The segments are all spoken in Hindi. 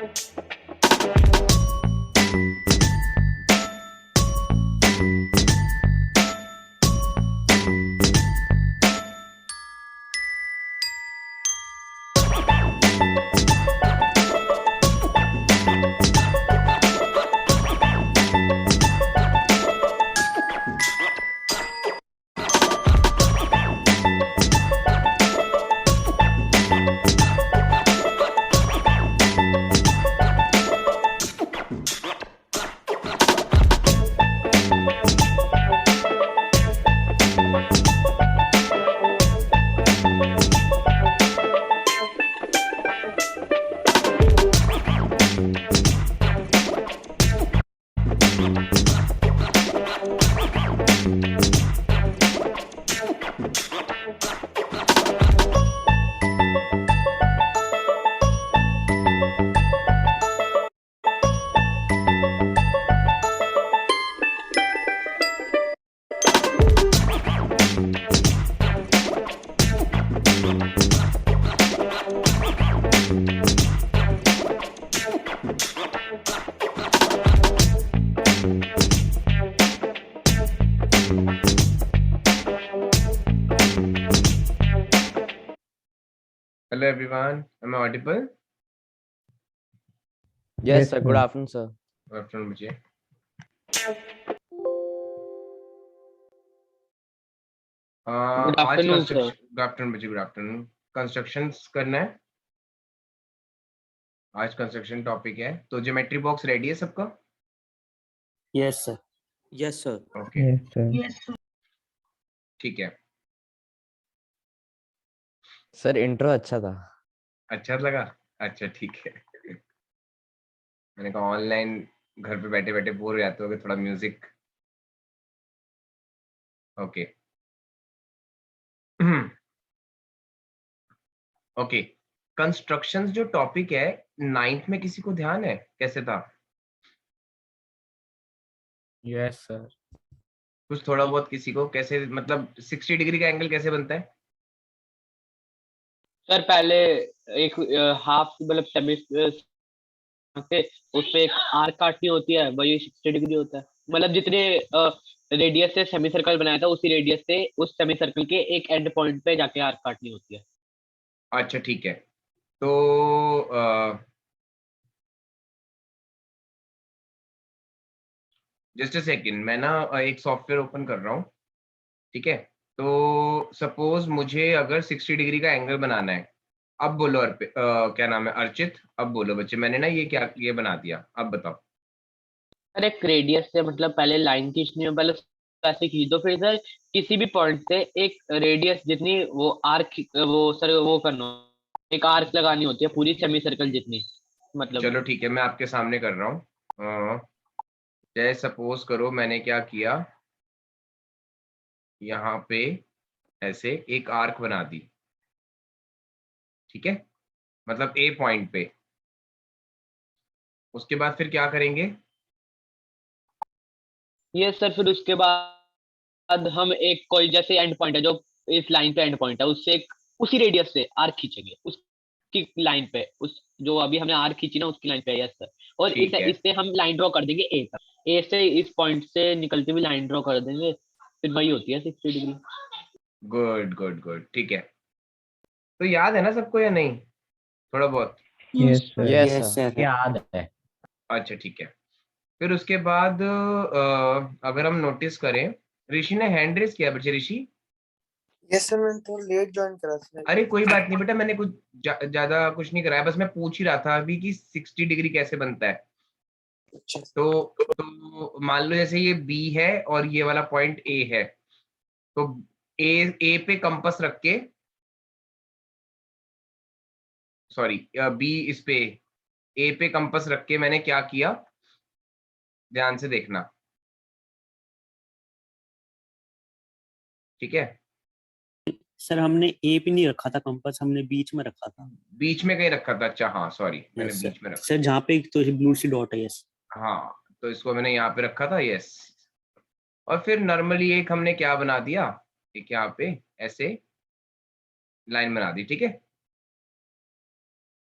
Hello everyone, am I audible? Yes, sir. Good afternoon, sir. Good afternoon, मुझे Good आज afternoon, sir. गुड आफ्टरनून मुझे गुड आफ्टरनून कंस्ट्रक्शंस करना है। आज कंस्ट्रक्शन टॉपिक है, तो ज्योमेट्री बॉक्स रेडी है सबका? Yes, sir. Yes, sir. Okay Yes, sir. ठीक है। सर इंट्रो अच्छा था। अच्छा लगा? अच्छा ठीक है। मैंने कहा ऑनलाइन घर पे बैठे बैठे बोर हो जाते होगे, थोड़ा म्यूजिक। ओके ओके कंस्ट्रक्शंस जो टॉपिक है 9th में किसी को ध्यान है कैसे था? Yes sir. कुछ थोड़ा बहुत किसी को कैसे, मतलब 60 डिग्री का एंगल कैसे बनता है? सर पहले एक हाफ मतलब सेमी से उस पे एक आर्क काटनी होती है, वही 60 डिग्री होता है। मतलब जितने रेडियस से सेमी सर्कल बनाया था उसी रेडियस से उस सेमी सर्कल के एक एंड पॉइंट पे जाके आर्क काटनी होती है। अच्छा ठीक है, तो जस्ट अ सेकंड, मैं ना एक सॉफ्टवेयर ओपन कर रहा हूँ, ठीक है? तो सपोज मुझे अगर 60 डिग्री का एंगल बनाना है, अब बोलो क्या नाम है, अर्चित, अब बोलो बच्चे, मैंने ना ये बना दिया, अब बताओ। सर एक रेडियस से मतलब पहले लाइन खींचनी है, पहले ऐसे खींच दो, फिर सर किसी भी पॉइंट से एक रेडियस जितनी वो आर्क वो सर वो करना, एक आर्क लगानी होती है पूरी सेमी सर्कल जितनी, मतलब। चलो ठीक है, मैं आपके सामने कर रहा हूँ। जैसे सपोज करो मैंने क्या किया, यहाँ पे ऐसे एक आर्क बना दी, ठीक है? मतलब ए पॉइंट पे। उसके बाद फिर क्या करेंगे? ये सर फिर उसके बाद हम एक कोई जैसे एंड पॉइंट है जो इस लाइन पे एंड पॉइंट है, उससे एक उसी रेडियस से आर्क खींचेंगे उसकी लाइन पे, उस जो अभी हमने आर्क खींची ना उसकी लाइन पे। Yes sir. और ठीक है, इससे हम लाइन ड्रॉ कर देंगे ए तक, ए से इस पॉइंट से निकलती हुई लाइन ड्रॉ कर देंगे, फिर वही होती है 60 डिग्री। गुड गुड गुड, ठीक है। तो याद है ना सबको या नहीं, थोड़ा बहुत? Yes, sir. Yes sir. याद है। अच्छा ठीक है। फिर उसके बाद अगर हम नोटिस करें, ऋषि ने हैंड रेस किया बच्चे, ऋषि। यस सर, मैंने थोड़ा लेट ज्वाइन करा था। अरे कोई बात नहीं बेटा, मैंने कुछ ज्यादा कुछ नहीं कराया, बस मैं पूछ ही रहा था अभी कि 60 डिग्री कैसे बनता है। अच्छा तो मान लो जैसे ये बी है और ये वाला पॉइंट ए है, तो ए पे कंपास रख के, सॉरी बी इस पे, ए पे कंपास रख के मैंने क्या किया, ध्यान से देखना, ठीक है? सर हमने ए पे नहीं रखा था कंपास, हमने बीच में रखा था। बीच में कहीं रखा था? अच्छा हाँ सॉरी, मैंने यस बीच में सर। रखा। सर जहाँ पे एक तो ब्लू सी डॉट है। यस। हाँ, तो इसको मैंने यहाँ पे रखा था, यस। और फिर नॉर्मली एक हमने क्या बना दिया, एक यहाँ पे ऐसे लाइन बना दी, ठीक है?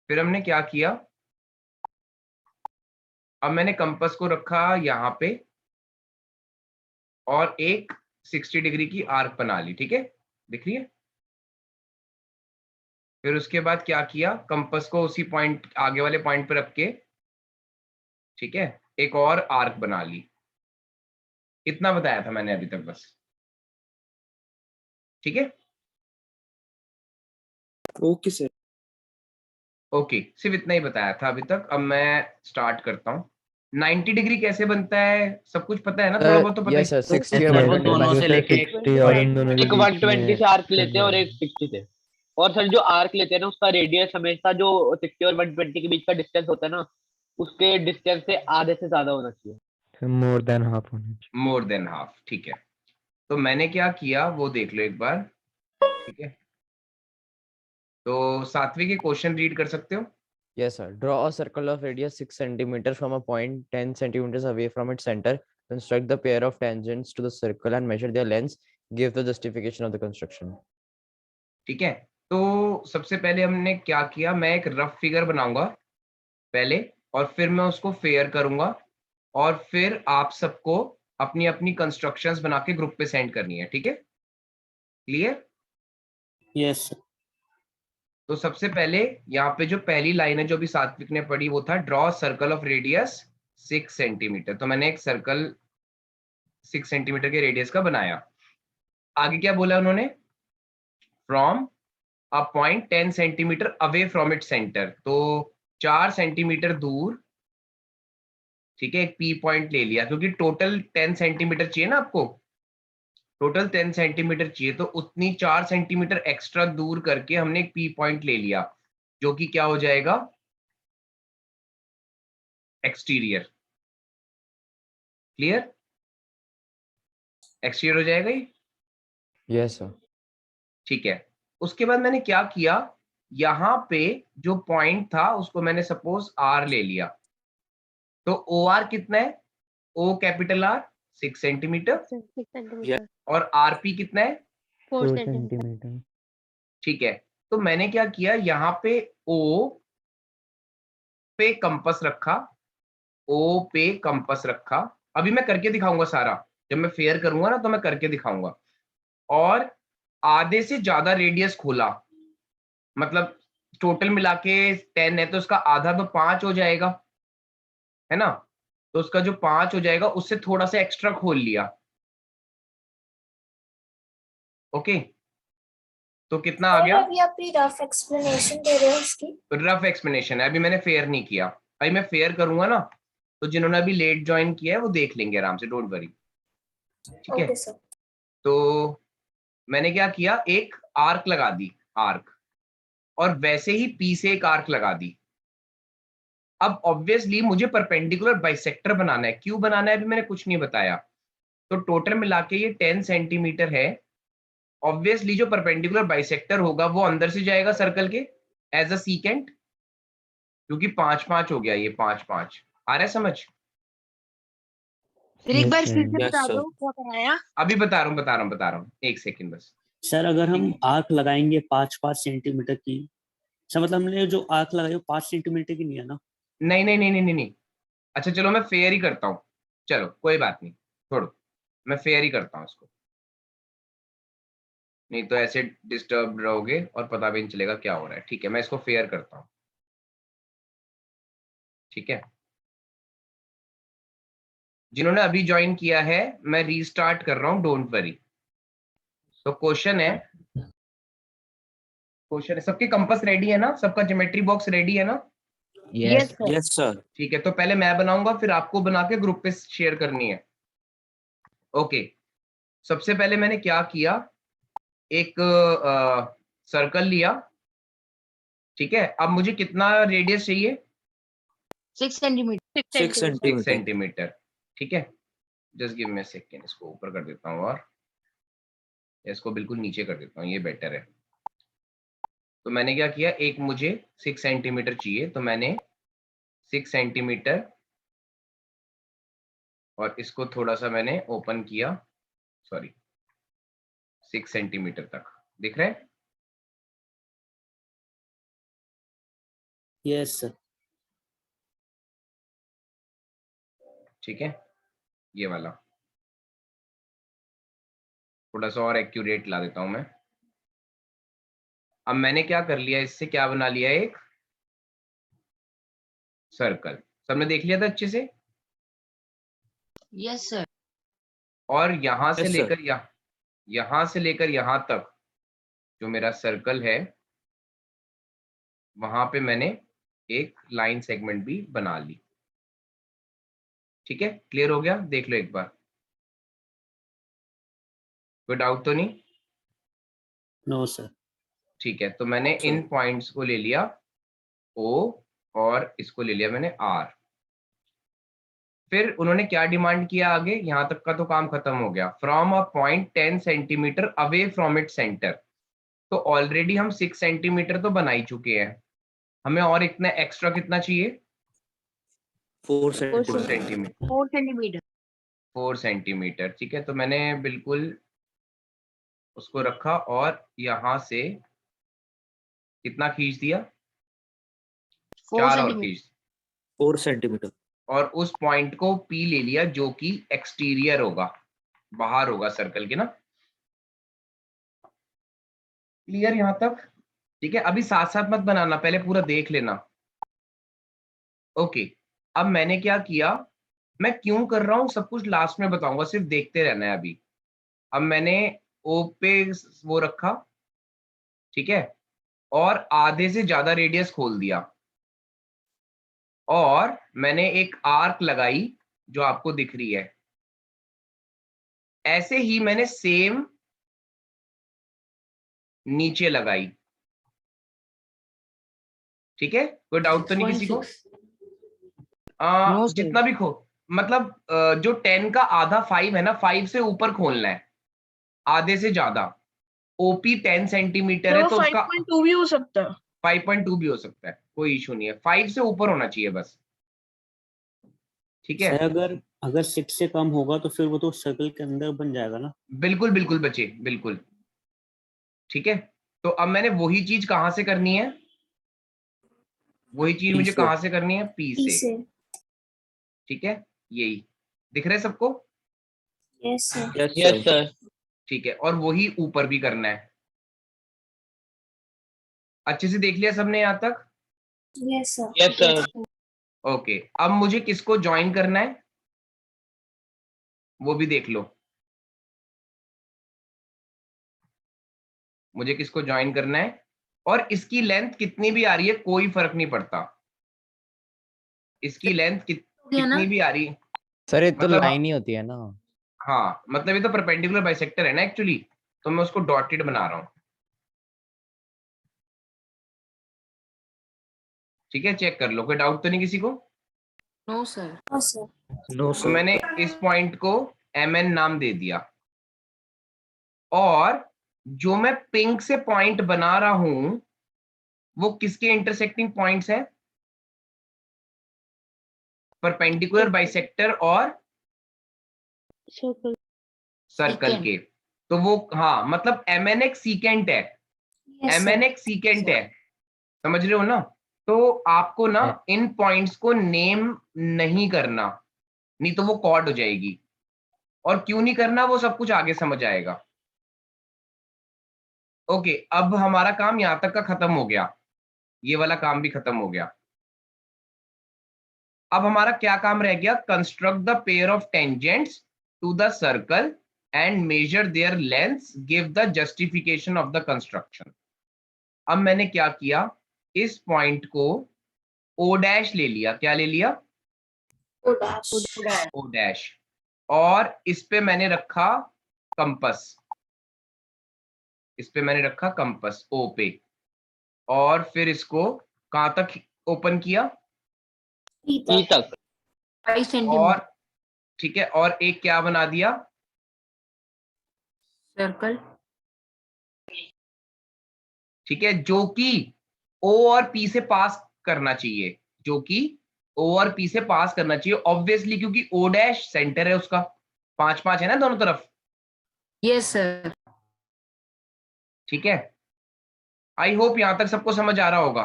फिर हमने क्या किया, अब मैंने कंपास को रखा यहाँ पे और एक 60 डिग्री की आर्क बना ली, ठीक है, दिख रही है। फिर उसके बाद क्या किया, कंपास को उसी पॉइंट आगे वाले पॉइंट पे रख के, ठीक है, एक और आर्क बना ली। इतना बताया था मैंने अभी तक बस, ठीक है। Okay sir. ओके, सिर्फ इतना ही बताया था अभी तक। अब मैं स्टार्ट करता हूँ। 90 डिग्री कैसे बनता है, सब कुछ पता है ना, थोड़ा बहुत तो पता यस सर, ही। 60 और सर वो 120 दोनों में। से लेके 60 और इन दोनों के एक बीच 120 से आर्क लेते हैं और करना है। एक 60 से। और सर जो आर्क लेते हैं ना उसका रेडियस हमेशा जो 60 और 120 के बीच का डिस्टेंस होता है ना, उसके डिस्टेंस से आधे से ज्यादा होना चाहिए। मोर देन हाफ होना चाहिए। मोर देन हाफ, ठीक है। तो मैंने क्या किया वो देख लो एक बार, ठीक है। तो सातवीं के क्वेश्चन रीड कर सकते हो। Yes, sir. Draw a circle of radius 6 centimeters from a point 10 centimeters away from its center. Construct the pair of tangents to the circle and measure their lengths. Give the justification of the construction. ठीक है, तो सबसे पहले हमने क्या किया, मैं एक रफ फिगर बनाऊंगा पहले, और फिर मैं उसको फेयर करूंगा, और फिर आप सबको अपनी अपनी कंस्ट्रक्शंस बना के ग्रुप पे सेंड करनी है, ठीक है, क्लियर। Yes sir. तो सबसे पहले यहाँ पे जो पहली लाइन है जो भी सात्विक ने पढ़ी वो था draw circle of radius 6 centimetre. तो मैंने एक सर्कल 6 सेंटीमीटर के रेडियस का बनाया। आगे क्या बोला उन्होंने, from a point 10 centimetre away from it centre, तो 4 सेंटीमीटर दूर, ठीक है, एक पी पॉइंट ले लिया, क्योंकि टोटल 10 सेंटीमीटर चाहिए ना आपको, टोटल 10 सेंटीमीटर चाहिए, तो उतनी 4 सेंटीमीटर एक्स्ट्रा दूर करके हमने एक पी पॉइंट ले लिया, जो कि क्या हो जाएगा, एक्सटीरियर। क्लियर, एक्सटीरियर हो जाएगा ये, Yes, sir. ठीक है। उसके बाद मैंने क्या किया, यहाँ पे जो पॉइंट था उसको मैंने सपोज आर ले लिया, तो ओ आर कितना है, O capital R 6 centimetre, 6 centimetre और आरपी कितना है, 4 4 सेंटीमीटर centimeter. ठीक है। तो मैंने क्या किया, यहाँ पे ओ पे कंपास रखा, ओ पे कंपास रखा, अभी मैं करके दिखाऊंगा सारा, जब मैं फेयर करूंगा ना तो मैं करके दिखाऊंगा। और आधे से ज्यादा रेडियस खोला, मतलब टोटल मिला के 10 है तो उसका आधा तो 5 हो जाएगा, है ना, तो उसका जो 5 हो जाएगा उससे थोड़ा सा एक्स्ट्रा खोल लिया। ओके, तो कितना आ गया, अभी आप रफ एक्सप्लेनेशन दे रहे हो इसकी? रफ एक्सप्लेनेशन है, अभी मैंने फेयर नहीं किया, अभी मैं फेयर करूंगा ना तो जिन्होंने अभी लेट ज्वाइन किया है वो देख लेंगे आराम से, डोंट वरी, ठीक है। Okay sir. तो मैंने क्या किया, एक आर्क लगा दी, आर्क, और वैसे ही पी से एक आर्क लगा दी। अब ऑब्वियसली मुझे परपेंडिकुलर बाइसेक्टर बनाना है, क्यों बनाना है अभी मैंने कुछ नहीं बताया। तो टोटल मिला के ये 10 सेंटीमीटर है। ऑब्वियसली जो परपेंडिकुलर बाइसेक्टर होगा वो अंदर से जाएगा सर्कल के एज अ सीकेंट, क्योंकि 5-5 हो गया, ये 5-5 आ रहा है समझ। फिर एक बार फिर से Yes, बता sir. दो क्या कराया। अभी बता रहा हूँ, एक सेकेंड बस। सर अगर हम आर्क लगाएंगे 5-5 सेंटीमीटर की, सर मतलब हमने जो आर्क लगाई वो 5 सेंटीमीटर की नहीं है ना? नहीं नहीं नहीं नहीं नहीं नहीं, अच्छा चलो मैं फेयर ही करता हूँ, चलो कोई बात नहीं, छोड़ो, मैं फेयर ही करता हूँ इसको, नहीं तो ऐसे डिस्टर्ब रहोगे और पता भी नहीं चलेगा क्या हो रहा है। ठीक है, मैं इसको फेयर करता हूँ, ठीक है। जिन्होंने अभी ज्वाइन किया है मैं रीस्टार्ट कर रहा हूँ, डोंट वरी। तो क्वेश्चन है सबके कंपास रेडी है ना, सबका ज्योमेट्री बॉक्स रेडी है ना, यस सर। Yes sir. ठीक है। तो पहले मैं बनाऊंगा फिर आपको बना के ग्रुप पे शेयर करनी है। ओके, सबसे पहले मैंने क्या किया, एक सर्कल लिया, ठीक है। अब मुझे कितना रेडियस चाहिए, 6 सेंटीमीटर 6 सेंटीमीटर, ठीक है। Just give me a second, इसको ऊपर कर देता हूँ और इसको बिल्कुल नीचे कर देता हूँ, ये बेटर है। तो मैंने क्या किया, एक मुझे 6 सेंटीमीटर चाहिए, तो मैंने 6 सेंटीमीटर और इसको थोड़ा सा मैंने ओपन किया, सॉरी 6 सेंटीमीटर तक, दिख रहा है। Yes sir. ठीक है, ये वाला थोड़ा सा और एक्यूरेट ला देता हूं मैं। अब मैंने क्या कर लिया, इससे क्या बना लिया, एक सर्कल। सबने देख लिया था अच्छे से। Yes sir. और यहां से Yes, sir. लेकर यहां से लेकर यहां तक जो मेरा सर्कल है, वहां पे मैंने एक लाइन सेगमेंट भी बना ली। ठीक है, क्लियर हो गया? देख लो एक बार, कोई डाउट तो नहीं? No, sir. ठीक है, तो मैंने इन पॉइंट्स को ले लिया O और इसको ले लिया मैंने R। फिर उन्होंने क्या डिमांड किया आगे, यहां तक का तो काम खत्म हो गया। From a point 10 centimetre away from it centre. तो ऑलरेडी हम 6 सेंटीमीटर तो बना ही चुके हैं, हमें और इतना एक्स्ट्रा कितना चाहिए? 4 4 centimeter. सेंटीमीटर। 4 सेंटीमीटर। 4 सेंटीमीटर, ठीक है। तो मैंने बिल्कुल उसको रखा और यहां से कितना खींच दिया? 4 4 और सेंटीमीटर। खींच, 4 centimeter. और उस पॉइंट को P ले लिया जो कि एक्सटीरियर होगा, बाहर होगा सर्कल के ना। क्लियर यहां तक? ठीक है, अभी साथ साथ मत बनाना, पहले पूरा देख लेना। ओके, अब मैंने क्या किया, मैं क्यों कर रहा हूं सब कुछ लास्ट में बताऊंगा, सिर्फ देखते रहना है अभी। अब मैंने O पे वो रखा, ठीक है, और आधे से ज्यादा रेडियस खोल दिया, और मैंने एक आर्क लगाई जो आपको दिख रही है। ऐसे ही मैंने सेम नीचे लगाई। ठीक है, कोई डाउट तो नहीं किसी को? 6.6। No, sir. जितना भी खो, मतलब जो 10 का आधा 5 है ना, 5 से ऊपर खोलना है, आधे से ज्यादा। ओपी 10 सेंटीमीटर है तो उसका 5.2 भी हो सकता है। 5.2 भी हो सकता है, कोई इशू नहीं है, 5 से ऊपर होना चाहिए बस। ठीक है, सर अगर 6 से कम होगा तो फिर वो तो सर्कल के अंदर बन जाएगा ना। बिल्कुल बिल्कुल बच्चे, बिल्कुल। ठीक है, तो अब मैंने वही चीज कहां से करनी है, वही चीज P मुझे से। कहां से करनी है? पी P से। से। ठीक है, यही दिख रहा है सबको? Yes, sir. Yes, yes sir. Sir. ठीक है, और वही ऊपर भी करना है। अच्छे से देख लिया सबने यहाँ तक? Yes, sir. Yes sir. Okay, अब मुझे किसको ज्वाइन करना है वो भी देख लो। मुझे किसको ज्वाइन करना है, और इसकी लेंथ कितनी भी आ रही है कोई फर्क नहीं पड़ता, इसकी लेंथ गया ना? कितनी भी आ रही है। सर ये तो मतलब लाइन ही होती है ना। हाँ, मतलब ये तो परपेंडिकुलर बाइसेक्टर है ना एक्चुअली, तो मैं उसको डॉटेड बना रहा हूँ। ठीक है, चेक कर लो, कोई डाउट तो नहीं किसी को? No sir. No, sir. No, तो sir. मैंने इस पॉइंट को MN नाम दे दिया, और जो मैं पिंक से पॉइंट बना रहा हूं वो किसके इंटरसेक्टिंग पॉइंट्स हैं? परपेंडिकुलर बाइसेक्टर और Circle. Circle Secant. के। तो वो हाँ, मतलब MN एक सीकेंट है, Yes, sir. MN एक सीकेंट है, समझ रहे हो ना? तो आपको ना इन पॉइंट्स को नेम नहीं करना, नहीं तो वो कॉर्ड हो जाएगी। और क्यों नहीं करना वो सब कुछ आगे समझ आएगा। ओके, अब हमारा काम यहां तक का खत्म हो गया, ये वाला काम भी खत्म हो गया। अब हमारा क्या काम रह गया? Construct the pair of tangents to the circle and measure their lengths, give the justification of the construction. अब मैंने क्या किया, इस पॉइंट को O डैश ले लिया। क्या ले लिया? O dash. O डैश, और इस पे मैंने रखा कंपस, इस पे मैंने रखा कंपस O पे, और फिर इसको कहां तक ओपन किया? P ई तक. तक। 5 सेंटीमीटर। और ठीक है, और एक क्या बना दिया? सर्कल। ठीक है, जो कि O और P से पास करना चाहिए, जो कि O और P से पास करना चाहिए ऑब्वियसली, क्योंकि O डैश सेंटर है उसका, 5-5 है ना दोनों तरफ। Yes sir. ठीक है, आई होप यहां तक सबको समझ आ रहा होगा।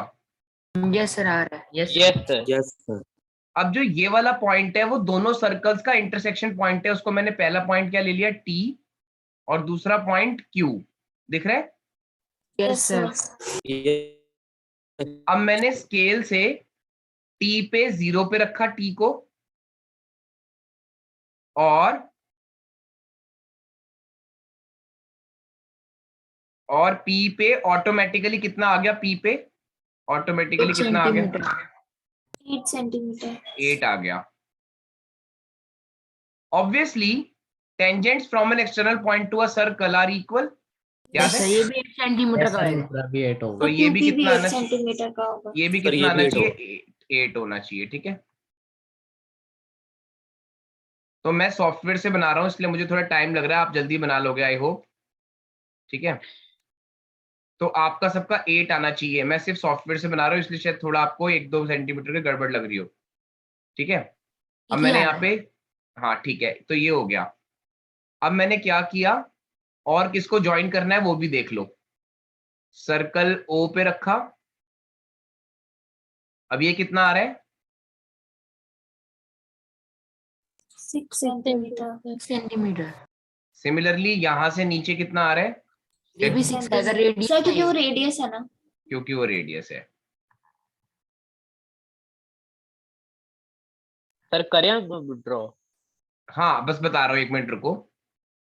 यस सर, आ रहा है। Yes yes sir. Yes, sir. अब जो ये वाला पॉइंट है वो दोनों सर्कल्स का इंटरसेक्शन पॉइंट है, उसको मैंने पहला पॉइंट क्या ले लिया T और दूसरा पॉइंट Q, दिख रहा है? Yes sir. अब मैंने स्केल से T पे 0 पे रखा T को, और P पे ऑटोमेटिकली कितना आ गया? P पे ऑटोमेटिकली 8 कितना आ गया? सेंटीमीटर। 8 centimeter. 8 आ गया। Obviously tangents from an external point to a circle are equal, याद यस सर, है? ये भी 8 सेंटीमीटर का आएगा। अभी 8 तो होगा। ये भी QP कितना 8 आना चाहिए? centimeter का होगा. ये भी सर, कितना ये भी आना 8 चाहिए? 8 होना चाहिए, ठीक है। तो मैं सॉफ्टवेयर से बना रहा हूँ इसलिए मुझे थोड़ा टाइम लग रहा है, आप जल्दी बना लोगे आई होप, ठीक है। तो आपका सबका 8 आना चाहिए, मैं सिर्फ सॉफ्टवेयर से बना रहा हूँ इसलिए शायद थोड़ा आपको 1-2 सेंटीमीटर की गड़बड़ लग रही हो, ठीक है। अब ठीक ही मैंने आ यहाँ रहा पे, हाँ ठीक है, तो ये हो गया। अब मैंने क्या किया, और किसको ज्वाइन करना है वो भी देख लो। सर्कल O पे रखा, अब ये कितना आ रहा है? 6 centimeter. 6 सेंटीमीटर। सिमिलरली यहां से नीचे कितना आ रहा है? ये भी 6 आएगा, रेडियस सर क्योंकि वो रेडियस है ना. क्योंकि वो रेडियस है। सर करें ड्रॉ? हाँ बस बता रहा हूँ, 1 मिनट रुको।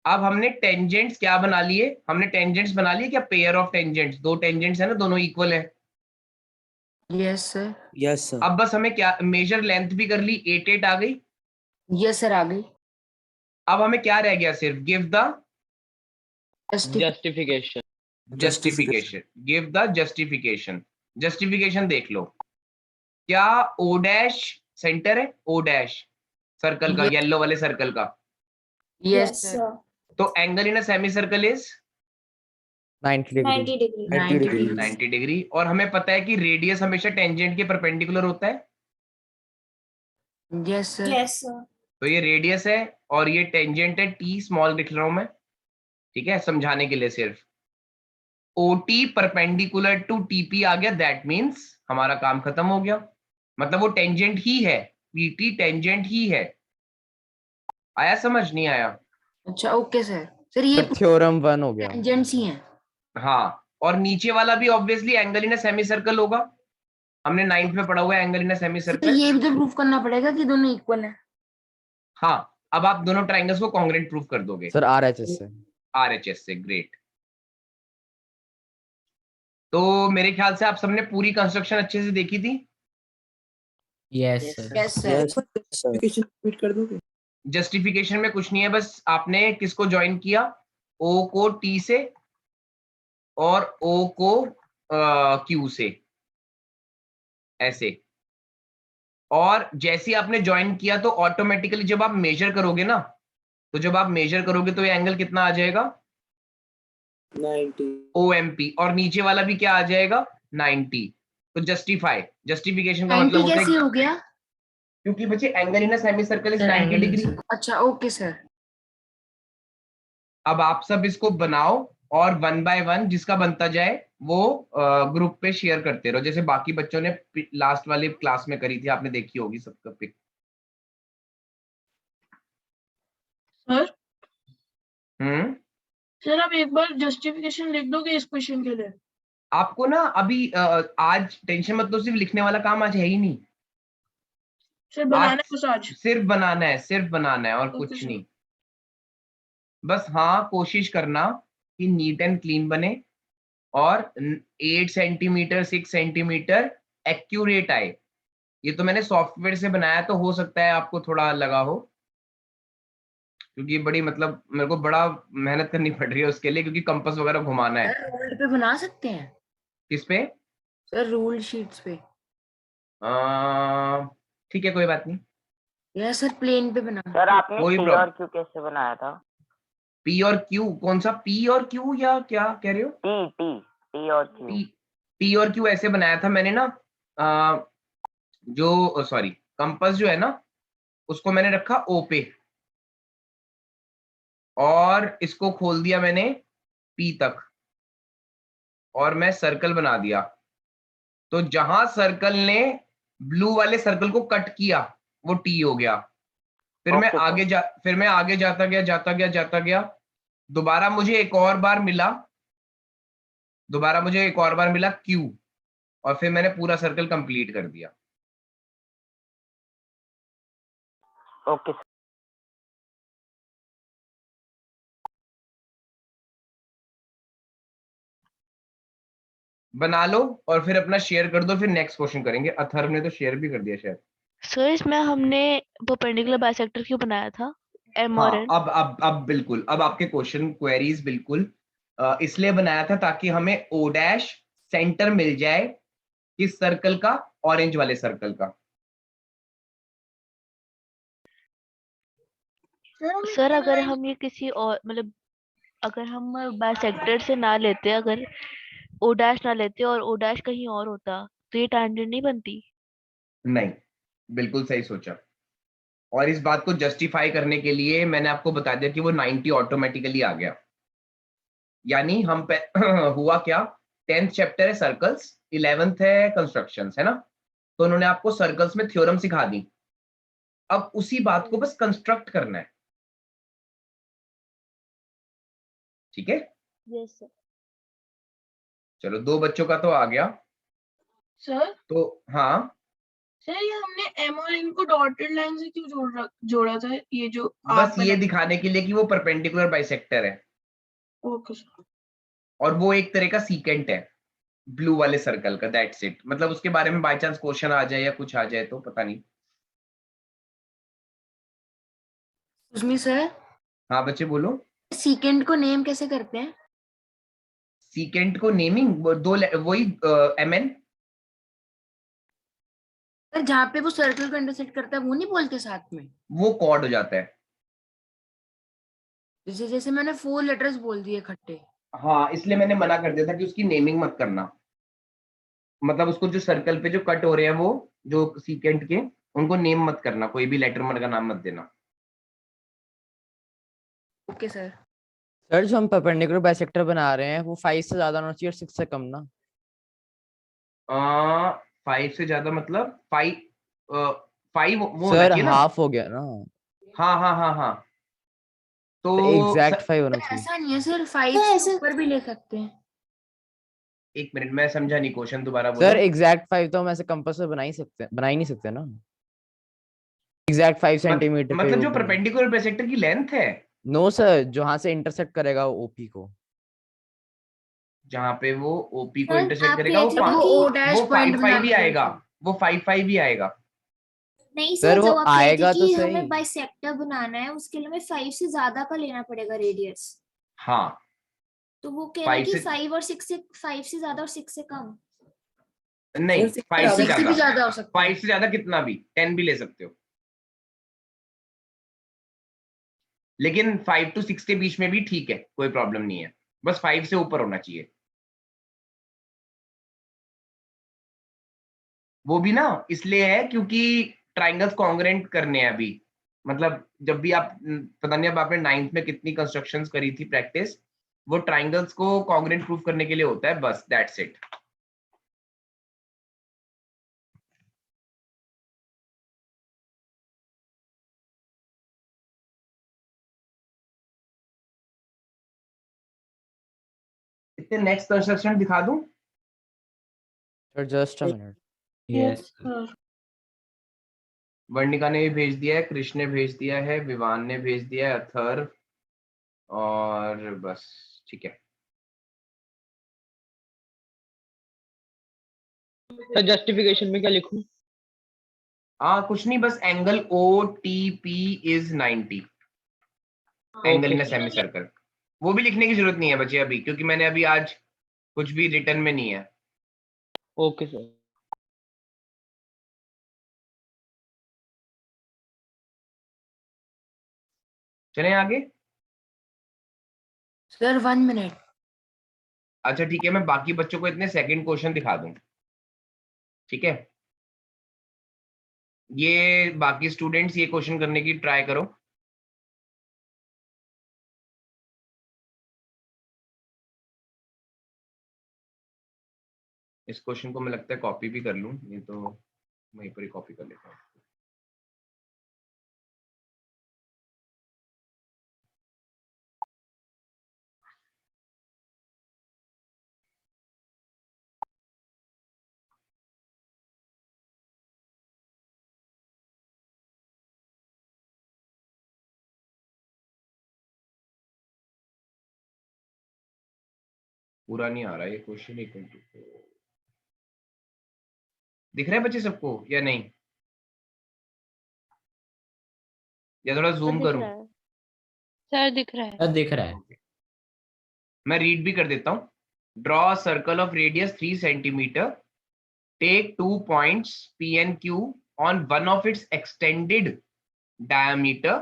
अब हमने टेंजेंट्स क्या बना लिए? हमने टेंजेंट्स बना लिए क्या? पेयर ऑफ टेंजेंट्स, 2 टेंजेंट्स है ना, दोनों इक्वल है। Yes sir. Yes sir. अब बस हमें क्या, मेजर लेंथ भी कर ली, 8 आ गई। यस सर, आ गई। अब हमें क्या रह गया? सिर्फ give the justification. Justification, give the justification. Justification देख लो, क्या O डैश सेंटर है? O डैश सर्कल का, Yes. येलो वाले सर्कल का। Yes Yes sir. sir. तो angle in a semi circle is 90 degree. 90 degree. 90 degree. 90 degree. और हमें पता है कि रेडियस हमेशा टेंजेंट के परपेंडिकुलर होता है, यस सर। Yes sir. तो ये रेडियस है और ये टेंजेंट है, T स्मॉल लिख रहा हूं मैं, ठीक है, समझाने के लिए सिर्फ। OT परपेंडिकुलर टू TP आ गया, दैट मींस हमारा काम खत्म हो गया, मतलब वो टेंजेंट ही है, PT टेंजेंट ही है। आया समझ? नहीं आया? अच्छा ओके सर। सर ये थ्योरम 1 हो गया। टेंजेंट्स ही हैं। हाँ, और नीचे वाला भी obviously angle in a semi circle होगा, हमने 9th में पढ़ा हुआ है angle in a semi sir circle. ये भी तो प्रूफ करना पड़ेगा कि दोनों इक्वल हैं। हाँ, अब आप दोनों ट्राइंगल्स को कॉन्ग्रुएंट प्रूफ कर दोगे सर RHS से। RHS से, ग्रेट। तो मेरे ख्याल से आप सबने पूरी कंस्ट्रक्शन अच्छे से देखी थी। Yes sir. Yes sir. Sir. Justification में कुछ नहीं है, बस आपने किसको ज्वाइन किया? O को T से और O को Q से, ऐसे। और जैसे ही आपने ज्वाइन किया तो ऑटोमेटिकली जब आप मेजर करोगे ना, तो जब आप मेजर करोगे तो ये एंगल कितना आ जाएगा? 90. OMP। और नीचे वाला भी क्या आ जाएगा? 90। तो जस्टिफिकेशन का 90 मतलब होता कैसे है, हो गया? क्योंकि बच्चे angle in a semi circle is sir 90 angle degree. अच्छा ओके सर। अब आप सब इसको बनाओ और 1 बाय 1 जिसका बनता जाए वो ग्रुप पे शेयर करते रहो, जैसे बाकी बच्चों ने लास्ट वाली क्लास में करी थी, आपने देखी होगी सबका पिक। सर सर आप एक बार जस्टिफिकेशन लिख दोगे इस क्वेश्चन के लिए? आपको ना अभी आज टेंशन मत लो, सिर्फ लिखने वाला काम आज है ही नहीं, सर बनाना है कुछ आज? सिर्फ बनाना है, सिर्फ बनाना है और ओके कुछ सर। नहीं। बस हाँ, कोशिश करना कि नीट एंड क्लीन बने और 8 सेंटीमीटर 6 सेंटीमीटर एक्यूरेट आए। ये तो मैंने सॉफ्टवेयर से बनाया, तो हो सकता है आपको थोड़ा लगा हो, क्योंकि बड़ी मतलब मेरे को बड़ा मेहनत करनी पड़ रही है उसके लिए, क्योंकि कंपास वगैरह घुमाना है। सर रूल पे बना सकते हैं? किस पे? सर रूल शीट्स पे। ठीक है, कोई बात नहीं। या सर प्लेन पे बना। सर आपने कोई P प्रॉब्लम। और Q कैसे बनाया था? P और Q? कौन सा P और Q, या क्या कह रहे हो? T और Q। P और Q ऐसे बनाया था मैंने ना, जो सॉरी कंपास जो है ना उसको मैंने रखा O पे और इसको खोल दिया मैंने P तक और मैं सर्कल बना दिया। तो जहां सर्कल ने ब्लू वाले सर्कल को कट किया वो टी हो गया। फिर मैं Okay, sir. आगे जाता गया, दोबारा मुझे एक और बार मिला क्यू, और फिर मैंने पूरा सर्कल कंप्लीट कर दिया। Okay, sir. बना लो और फिर अपना शेयर कर दो, फिर नेक्स्ट क्वेश्चन करेंगे। अथर्व ने तो शेयर भी कर दिया शायद। सर इसमें हमने परपेंडिकुलर बाइसेक्टर क्यों बनाया था, एम और हाँ, एन? अब बिल्कुल, अब आपके क्वेश्चन क्वेरीज बिल्कुल इसलिए बनाया था ताकि हमें ओ डैश सेंटर मिल जाए किस सर्कल का, ऑरेंज वाले सर्कल का। सर अगर हम ये किसी और मतलब अगर हम बाइसेक्टर से ना लेते, अगर ओ डैश ना लेते और ओ डैश कहीं और होता तो ये टैंजेंट नहीं बनती। नहीं, बिल्कुल सही सोचा। और इस बात को जस्टिफाई करने के लिए मैंने आपको बता दिया कि वो 90 ऑटोमेटिकली आ गया। यानी हम हुआ क्या, 10th चैप्टर है सर्कल्स, 11th है कंस्ट्रक्शंस, है ना। तो उन्होंने आपको सर्कल्स में थ्योरम सिखा दी, अब उसी बात को बस कंस्ट्रक्ट करना है। ठीक है, यस सर। चलो 2 बच्चों का तो आ गया। सर तो हाँ, सर ये हमने एम और एन को डॉटेड लाइन से क्यों जोड़ा था, ये जो बस आप ये दिखाने के लिए कि वो परपेंडिकुलर बाइसेक्टर है, ओके सर। और वो एक तरह का सीकेंट है ब्लू वाले सर्कल का, दैट्स इट। मतलब उसके बारे में बाय चांस क्वेश्चन आ जाए या कुछ आ जाए तो पता नहीं। उसमें सर हाँ बच्चे बोलो। सीकेंड को नेम कैसे करते हैं? सीकेंट को नेमिंग वही MN। सर जहाँ पे वो सर्कल को इंटरसेक्ट करता है वो नहीं बोलते साथ में? वो कॉर्ड हो जाता है। जैसे जैसे मैंने 4 लेटर्स बोल दिए इकट्ठे। हाँ, इसलिए मैंने मना कर दिया था कि उसकी नेमिंग मत करना। मतलब उसको जो सर्कल पे जो कट हो रहे हैं वो जो सीकेंट के, उनको नेम मत करना, कोई भी लेटर मन का नाम मत देना। Okay sir. सर जो हम परपेंडिकुलर बाइसेक्टर बना रहे हैं वो 5 से ज्यादा होना चाहिए और 6 से कम ना? 5 से ज्यादा मतलब 5 वो होना सर चाहिए ना। हाफ हो गया ना, हाँ हाँ हाँ हाँ, तो एग्जैक्ट 5 होना चाहिए। ऐसा नहीं है सर, 5 तो से ऐसे ऊपर भी ले सकते हैं। एक मिनट, मैं समझा नहीं, क्वेश्चन दोबारा सर बोलो। एग्जैक्ट 5 तो हम ऐसे कंपास में बना ही नहीं सकते ना, एग्जैक्ट 5 सेंटीमीटर पे मतलब वो जो भी नहीं। परपेंडिकुलर बाइसेक्टर की लेंथ है, नो सर, जहां से इंटरसेक्ट करेगा ओपी को। जहां पे वो ओपी को सर इंटरसेक्ट आप करेगा, कह वो रहे थे जब ना वो कि ओ डैश वो पॉइंट 5 बना ही के आएगा, देते हैं। वो 5 ही आएगा। नहीं सर सर, वो जब आप कह रहे थे आएगा तो कि सही। हमें बाइसेक्टर बनाना है उसके लिए हमें 5 से ज्यादा का लेना पड़ेगा रेडियस, हाँ, तो वो कह रहे हैं 5 कि से 5 और 6 से 5 से ज्यादा और 6 से कम। नहीं, सर 5 से 6 से भी ज्यादा, ज्यादा हो सकता है। 5 से ज्यादा कितना भी, 10 भी ले सकते हो, लेकिन 5 to 6 के बीच में भी ठीक है, कोई प्रॉब्लम नहीं है, बस 5 से ऊपर होना चाहिए। वो भी ना इसलिए है क्योंकि ट्राइंगल्स कॉन्ग्रेंट करने हैं अभी। मतलब जब भी आप पता नहीं, अब आपने 9th में कितनी कंस्ट्रक्शंस करी थी प्रैक्टिस, वो ट्राइंगल्स को कॉन्ग्रेंट प्रूफ करने के लिए होता है, बस दैट्स इट। इतने नेक्स्ट कंस्ट्रक्शन दिखा दूं? Sir just a minute. Yes sir. Varnika ने भी भेज दिया है, कृष्ण ने भेज दिया है, विवान ने भेज दिया है, अथर्व, और बस ठीक है। सर जस्टिफिकेशन में क्या लिखूं? कुछ नहीं, बस angle OTP is 90 angle in okay a sir. Semi circle. वो भी लिखने की जरूरत नहीं है बच्चे अभी, क्योंकि मैंने अभी आज कुछ भी रिटर्न में नहीं है। Okay sir. चलें आगे। Sir 1 minute. अच्छा ठीक है, मैं बाकी बच्चों को इतने सेकंड क्वेश्चन दिखा दूं, ठीक है। ये बाकी स्टूडेंट्स ये क्वेश्चन करने की ट्राई करो। इस क्वेश्चन को मैं लगता है कॉपी भी कर लूं, नहीं तो वहीं पर ही कॉपी कर लेता हूँ। पूरा नहीं आ रहा ये क्वेश्चन, एक मिनट। दिख रहा है बच्चे सबको या नहीं, या थोड़ा सर जूम दिख करूं? रहा है। सर दिख रहा है। दिख रहा है। Okay. मैं रीड भी कर देता हूँ। Draw a circle of radius 3 centimetre, take 2 points P and Q on one of its extended diameter,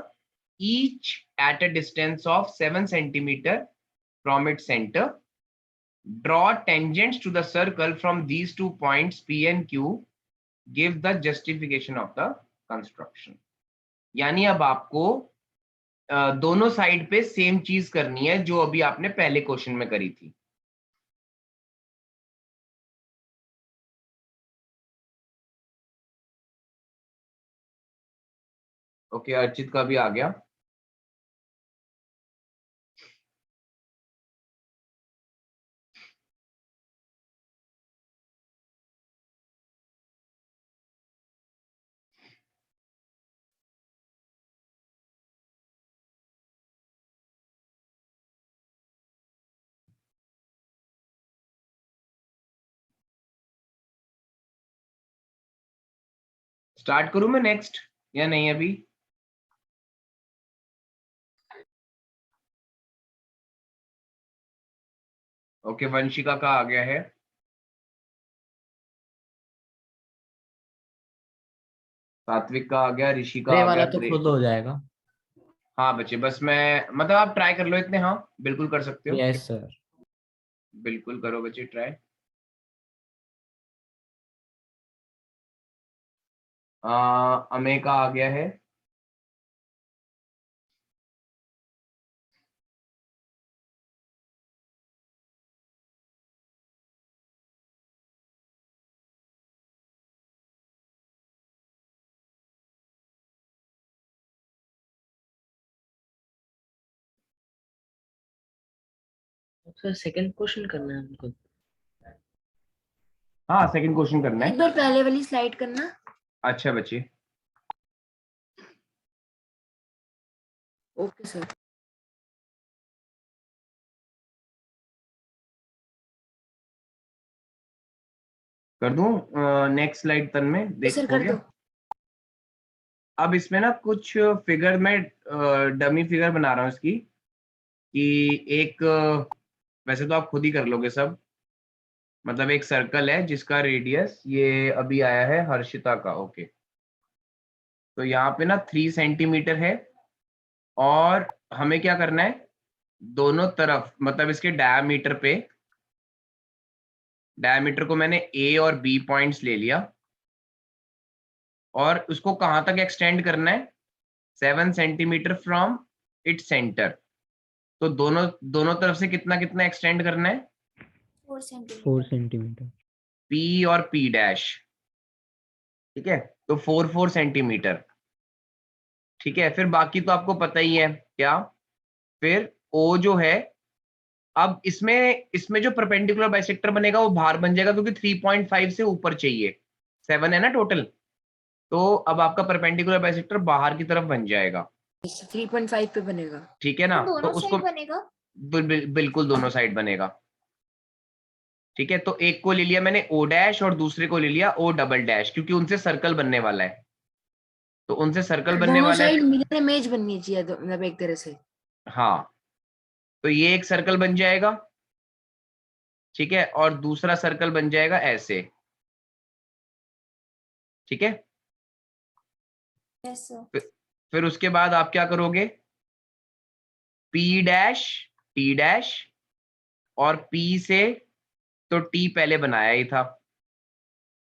each at a distance of 7 centimeter from its center. Draw tangents to the circle from these 2 points P and Q. Give the justification of the construction. यानी अब आपको दोनों साइड पे सेम चीज करनी है जो अभी आपने पहले क्वेश्चन में करी थी। ओके, अर्चित का भी आ गया। स्टार्ट करूं मैं नेक्स्ट या नहीं अभी? ओके, वंशिका का आ गया है। सात्विक का आ गया, ऋषि का आ गया, तो खुद हो जाएगा। हाँ बच्चे, बस मैं मतलब आप ट्राई कर लो इतने। हाँ बिल्कुल कर सकते हो। Yes sir. बिल्कुल करो बच्चे ट्राई। अमे का आ गया है। सर सेकंड क्वेश्चन करना है हमको। हाँ सेकंड क्वेश्चन करना एक है। बार पहले वाली स्लाइड करना। अच्छा बच्चे, ओके सर। कर दूं नेक्स्ट स्लाइड तन में? देख सर हो कर गया। दो। अब इसमें ना कुछ फिगर में डमी फिगर बना रहा हूँ इसकी, कि एक वैसे तो आप खुद ही कर लोगे सब। मतलब एक सर्कल है जिसका रेडियस ये अभी आया है हर्षिता का। ओके, तो यहाँ पे ना 3 सेंटीमीटर है, और हमें क्या करना है, दोनों तरफ मतलब इसके डायमीटर को मैंने ए और बी पॉइंट्स ले लिया, और उसको कहां तक एक्सटेंड करना है, 7 सेंटीमीटर फ्रॉम इट्स सेंटर। तो दोनों तरफ से कितना कितना एक्सटेंड करना है? 4 सेंटीमीटर। 4 सेंटीमीटर। पी और पी डैश, ठीक है, तो 4 सेंटीमीटर। ठीक है, फिर बाकी तो आपको पता ही है क्या। फिर ओ जो है, अब इसमें जो परपेंडिकुलर बाइसेक्टर बनेगा वो बाहर बन जाएगा, क्योंकि 3.5 से ऊपर चाहिए, 7 है ना टोटल। तो अब आपका परपेंडिकुलर बाइसेक्टर बाहर की तरफ बन जाएगा। 3.5 पे बनेगा। ठीक है ना, तो दोनों उसको साइड बनेगा। बिल्कुल दोनों साइड बनेगा। ठीक है, तो एक को ले लिया मैंने ओ डैश और दूसरे को ले लिया ओ डबल डैश, क्योंकि उनसे सर्कल बनने वाला है। तो उनसे सर्कल बनने दोनों वाला है। साइड मिरर इमेज बननी चाहिए मतलब एक तरह से। हाँ, तो ये एक सर्कल बन जाएगा। ठीक है, और दूसरा सर्कल बन जाएगा ऐसे। ठीक है, यस सर। फिर उसके बाद आप क्या करोगे, पी डैश टी डैश, और पी से तो टी पहले बनाया ही था,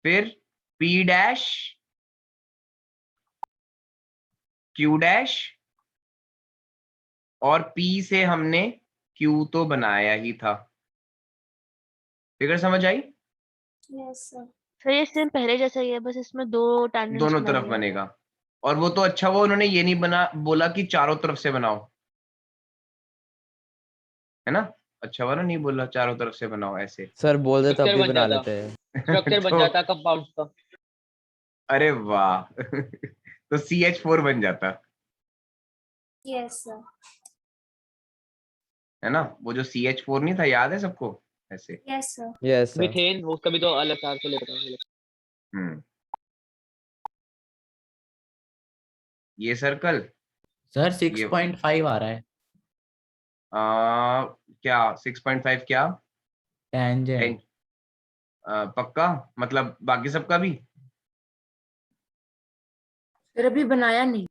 फिर पी डैश क्यू डैश, और पी से हमने क्यू तो बनाया ही था। फिगर समझ आई? Yes sir. सर ये सेम पहले जैसा ही है, बस इसमें 2 टैंजेंट्स दोनों बनाए तरफ हैं। बनेगा। और वो तो अच्छा हुआ उन्होंने ये नहीं बोला कि चारों तरफ से बनाओ, है ना। अच्छा हुआ ना नहीं बोला चारों तरफ से बनाओ ऐसे। सर बोल दे तब स्ट्रक्चर भी बन बना जाता, लेते हैं। स्ट्रक्चर बन तो जाता कंपाउंड का। अरे वाह तो CH4 बन जाता, यस सर। है ना। वो जो CH4 नहीं था, याद है सबको, ऐसे। Yes sir. Yes, sir. Methane वो कभी तो अलग चार्ज लेता है। हम्म, ये सर्कल सर ये 6.5 आ रहा है क्या 6.5 क्या टेंजेंट। पक्का, मतलब बाकी सबका भी? फिर अभी बनाया नहीं।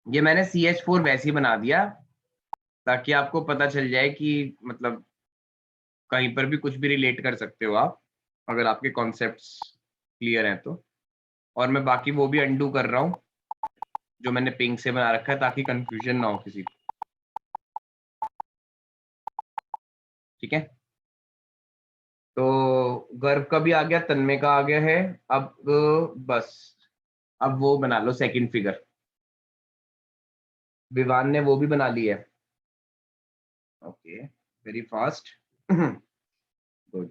ये मैंने CH4 वैसे ही बना दिया ताकि आपको पता चल जाए कि मतलब कहीं पर भी कुछ भी रिलेट कर सकते हो आप, अगर आपके कॉन्सेप्ट्स क्लियर हैं तो। और मैं बाकी वो भी अंडू कर रहा हूँ जो मैंने पिंक से बना रखा है ताकि कंफ्यूजन ना हो किसी को। ठीक है, तो गर्व का भी आ गया, तन्मय का आ गया है। अब बस अब वो बना लो सेकंड फिगर। विवान ने वो भी बना ली है। Okay, very fast. गुड।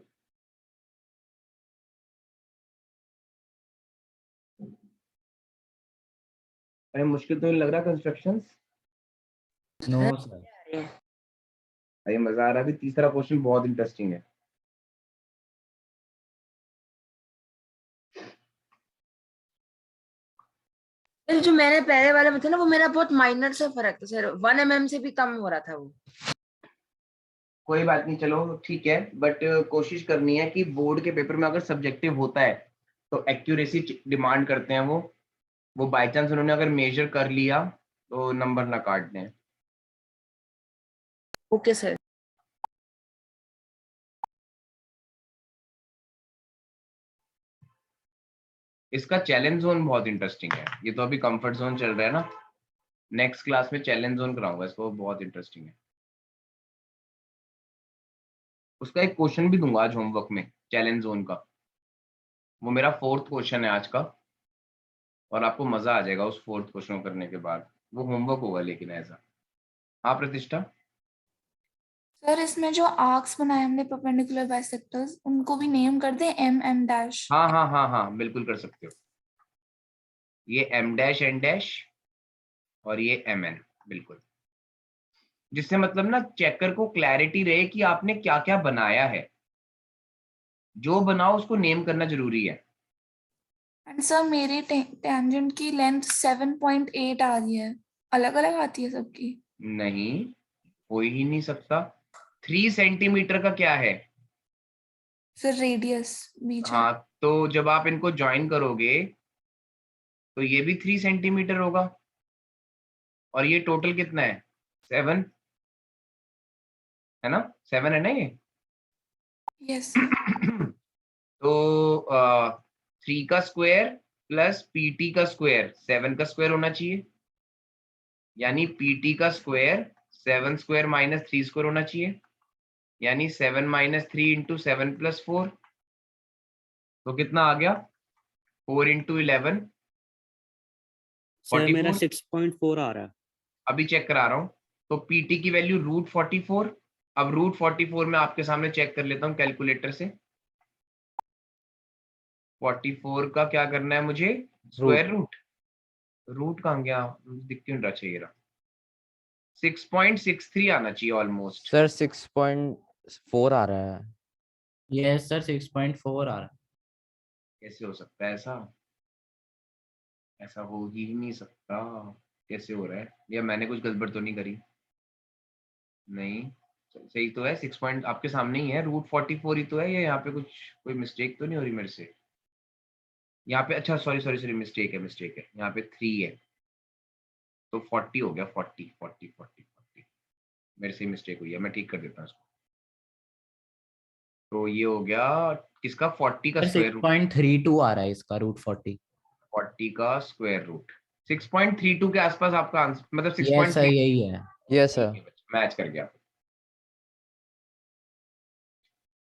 अरे मुश्किल तो नहीं लग रहा कंस्ट्रक्शंस? No sir. अरे मजा आ रहा है। अभी तीसरा क्वेश्चन बहुत इंटरेस्टिंग है। सर जो मैंने पहले वाले में था ना, वो मेरा बहुत माइनर सा फर्क था सर, 1 mm से भी कम हो रहा था वो। कोई बात नहीं, चलो ठीक है, बट कोशिश करनी है कि बोर्ड के पेपर में अगर सब्जेक्टिव होता है तो एक्यूरेसी डिमांड करते हैं वो बाय चांस उन्होंने अगर मेजर कर लिया तो नंबर ना काट दें। Okay sir. इसका चैलेंज जोन बहुत इंटरेस्टिंग है। ये तो अभी कंफर्ट जोन चल रहा है ना, नेक्स्ट क्लास में चैलेंज जोन कराऊंगा इसको, बहुत इंटरेस्टिंग है। उसका एक क्वेश्चन भी दूंगा आज होमवर्क में चैलेंज जोन का। वो मेरा 4th क्वेश्चन है आज का, और आपको मजा आ जाएगा उस 4th क्वेश्चन को करने के बाद। वो होमवर्क होगा लेकिन ऐसा। हाँ प्रतिष्ठा? सर इसमें जो आर्क्स बनाए हमने परपेंडिकुलर बाइसेक्टर्स, उनको भी नेम कर दें M डैश। हाँ हाँ हाँ हाँ, बिल्कुल कर सकते हो। ये M डैश N डैश और ये MN, बिल्कुल। जिससे मतलब ना चेकर को क्लैरिटी रहे कि आपने क्या क्या बनाया है। जो बनाओ उसको नेम करना जरूरी है। एंड सर मेरी टेंजेंट की लेंथ 7.8 आ रही है, अलग अलग आती है सबकी। नहीं, हो ही नहीं सकता। 3 सेंटीमीटर का क्या है? सर रेडियस बीच है। हाँ, तो जब आप इनको ज्वाइन करोगे तो ये भी 3 सेंटीमीटर होगा, और ये टोटल कितना है? 7 है ना? 7 है ना ये? यस। तो 3 का स्क्वायर प्लस PT का स्क्वायर 7 का स्क्वायर होना चाहिए, यानी PT का स्क्वायर 7 स्क्वायर माइनस 3 स्क्वायर होना चाहिए, यानी 7 माइनस 3 इंटू 7 प्लस 4। तो कितना आ गया? 4 इंटू 11 सर मेरा 44। 6.4 आ रहा है। अभी चेक करा रहा हूँ। तो PT की वैल्यू √44। अब √44 में आपके सामने चेक कर लेता हूँ कैलकुलेटर से। 44 का क्या करना है मुझे? Square root. रूट कहाँ गया? दिख क्यों रहा? चाहिए रहा। 6.63 आना चाहिए ऑलमोस्ट। Sir, 6.4 आ रहा है। यस सर 6.4 आ रहा है। कैसे हो सकता है ऐसा? ऐसा हो ही नहीं सकता। कैसे हो रहा है? या मैंने कुछ गड़बड़ तो नहीं करी? नहीं, सही तो है। 6 पॉइंट आपके सामने ही है। √44 ही तो है। ये यहाँ पे कुछ कोई मिस्टेक तो नहीं हो रही मेरे से? यहाँ पे अच्छा, सॉरी सॉरी सॉरी, मिस्टेक है। यहाँ पे 3 है तो 40 हो गया। 40 मेरे से मिस्टेक हुई है, मैं ठीक कर देता हूँ इसको। तो ये हो गया किसका? 40 का सर स्क्वायर रूट। 6.32 आ रहा है इसका √40। 40 का स्क्वायर रूट 6.32 के आसपास आपका आंसर, मतलब यस सर 6.3। यही है। Yes, sir. मैच कर गया।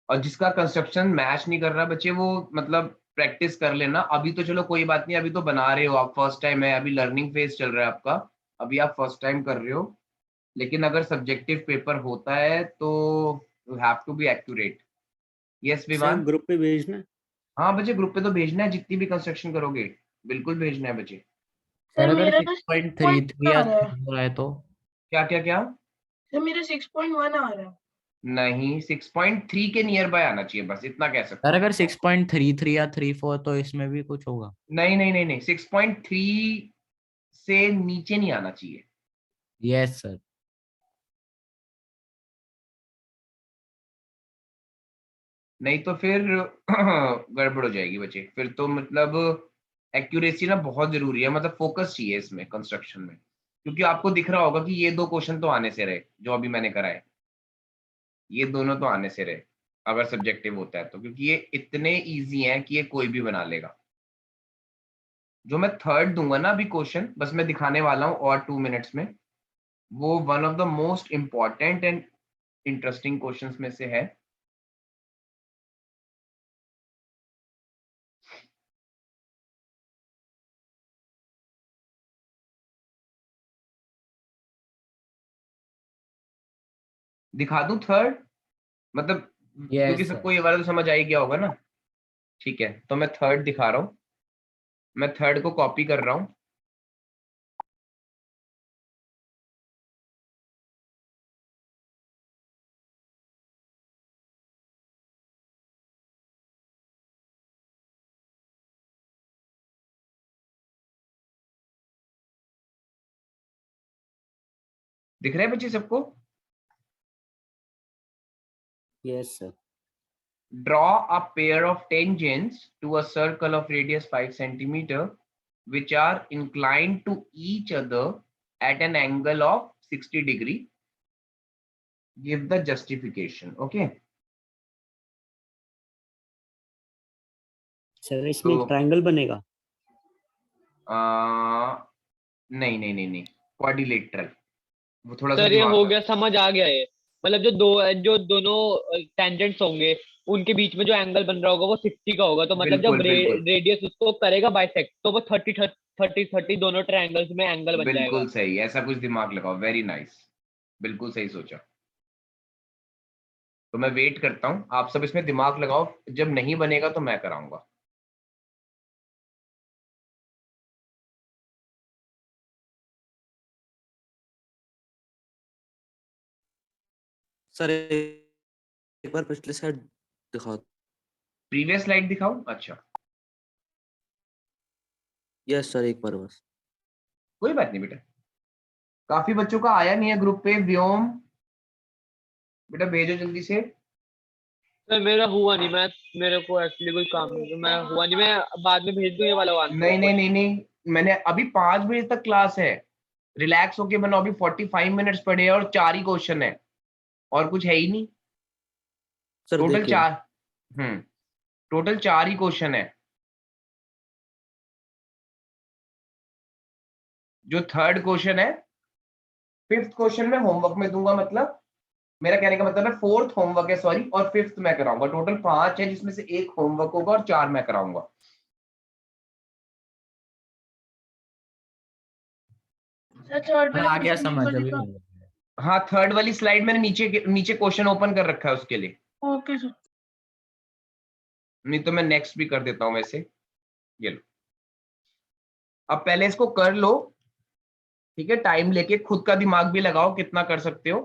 और जिसका कंस्ट्रक्शन मैच नहीं कर रहा बच्चे, वो मतलब प्रैक्टिस कर लेना। अभी तो चलो कोई बात नहीं, अभी तो बना रहे हो आप, फर्स्ट टाइम है, अभी लर्निंग फेज चल रहा है आपका, अभी आप फर्स्ट टाइम कर रहे हो। लेकिन अगर सब्जेक्टिव पेपर होता है तो you have to be accurate. Yes sir विमान? ग्रुप पे भेजना है। हाँ बच्चे, ग्रुप पे तो भेजना है, जितनी भी कंस्ट्रक्शन करोगे बिल्कुल भेजना है बच्चे। सर सर अगर मेरा तो 6.33 आ या रहा है। 3 हो रहा है तो क्या क्या क्या? सर मेरा 6.1 आ रहा है। नहीं, 6.3 के नियर बाय आना चाहिए, बस इतना कह सकता सर हूँ। अगर 6.33 या 34 तो इसमें भी कुछ होगा। नहीं नहीं नहीं नहीं, 6.3 से नीचे नहीं आना चाहिए। Yes sir. नहीं तो फिर गड़बड़ हो जाएगी बच्चे, फिर तो मतलब एक्यूरेसी ना बहुत जरूरी है, मतलब फोकस चाहिए इसमें कंस्ट्रक्शन में, क्योंकि आपको दिख रहा होगा कि ये 2 क्वेश्चन तो आने से रहे जो अभी मैंने कराए, ये दोनों तो आने से रहे अगर सब्जेक्टिव होता है तो, क्योंकि ये इतने इजी हैं कि ये कोई भी बना लेगा। जो मैं थर्ड दूंगा ना अभी क्वेश्चन, बस मैं दिखाने वाला हूँ और 2 मिनट्स में, वो one of the most important and interesting questions में से है। दिखा दूं थर्ड, मतलब क्योंकि यस सर। सबको ये वाला तो समझ आ ही गया होगा ना। ठीक है, तो मैं थर्ड दिखा रहा हूँ, मैं थर्ड को कॉपी कर रहा हूँ। दिख रहा है बच्चे सबको? Yes sir. Draw a pair of tangents to a circle of radius 5 centimeter which are inclined to each other at an angle of 60 degree. Give the justification. Okay. Sir इसमें तो ट्रायंगल बनेगा। नहीं नहीं नहीं नहीं, क्वाड्रिलेटरल, वो थोड़ा सा सर ये दिमाग हो लगा। गया, समझ आ गया ये। मतलब जो दोनों टेंजेंट्स होंगे उनके बीच में जो एंगल बन रहा होगा वो 60 का होगा, तो मतलब जब बिल्कुल बिल्कुल रेडियस उसको करेगा बाइसेक्ट तो वो 30 दोनों ट्रायंगल्स में एंगल बन जाएगा। बिल्कुल सही, ऐसा कुछ दिमाग लगाओ, वेरी नाइस, बिल्कुल सही सोचा। तो मैं वेट करता हूँ, आप सब इसमें दिमाग लगाओ, जब नहीं बनेगा तो मैं कराऊंगा। सर एक बार पिछले साइड दिखाओ। प्रीवियस स्लाइड दिखाऊं? अच्छा, यस सर एक बार बस। कोई बात नहीं बेटा, काफी बच्चों का आया नहीं है ग्रुप पे। व्योम बेटा भेजो जल्दी से। सर मेरा हुआ नहीं, मैं मेरे को एक्चुअली कोई काम नहीं, तो मैं हुआ नहीं, मैं बाद में भेज दूं ये वाला आंसर नहीं नहीं आपको। नहीं नहीं, मैंने अभी 5 बजे तक क्लास है, रिलैक्स होके बनाओ, अभी 45 मिनट्स पड़े हैं और 4 ही क्वेश्चन है, और कुछ है ही नहीं। सर टोटल देखिए 4, टोटल 4 ही क्वेश्चन है। जो थर्ड क्वेश्चन है, फिफ्थ क्वेश्चन में होमवर्क में दूंगा, मतलब मेरा कहने का मतलब है फोर्थ होमवर्क है, सॉरी, और फिफ्थ मैं कराऊंगा। टोटल 5 है जिसमें से एक होमवर्क होगा और 4 मैं कराऊंगा। सर थर्ड सर वाले आ गया क्वेश्चन समझ नंबर अभी दिखाओ। हो गया। हाँ, थर्ड वाली स्लाइड मैंने नीचे नीचे क्वेश्चन ओपन कर रखा है उसके लिए, ओके सर। नहीं तो मैं नेक्स्ट भी कर देता हूँ वैसे। ये लो, अब पहले इसको कर लो, ठीक है, टाइम लेके खुद का दिमाग भी लगाओ कितना कर सकते हो।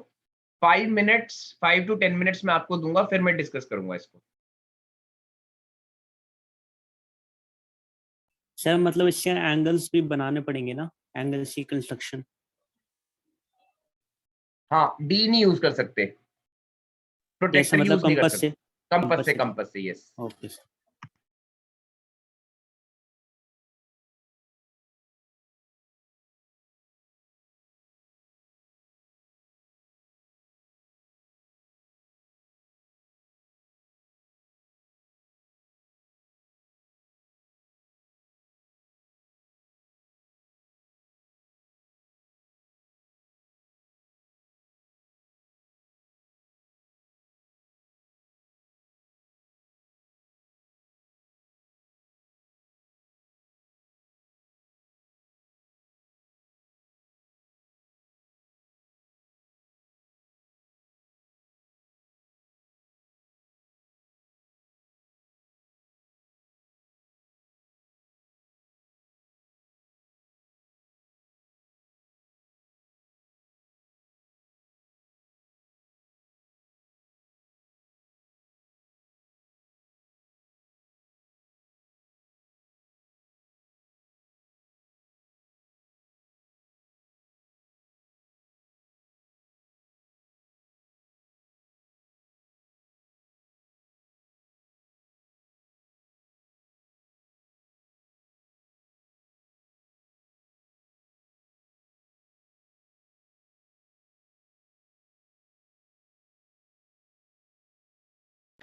5 मिनट्स, 5 to 10 मिनट्स मैं आपको दूंगा, फिर मैं डिस्कस करूंगा इसको। सर मतलब इसके एंगल्स भी बनाने पड़ेंगे ना, एंगल्स की कंस्ट्रक्शन। हाँ, डी नहीं यूज कर सकते, जैसे प्रोटेक्टर मतलब यूज नहीं कर कंपास से। सकते। कंपस कंपास से, से। कंपस से, yes. Okay.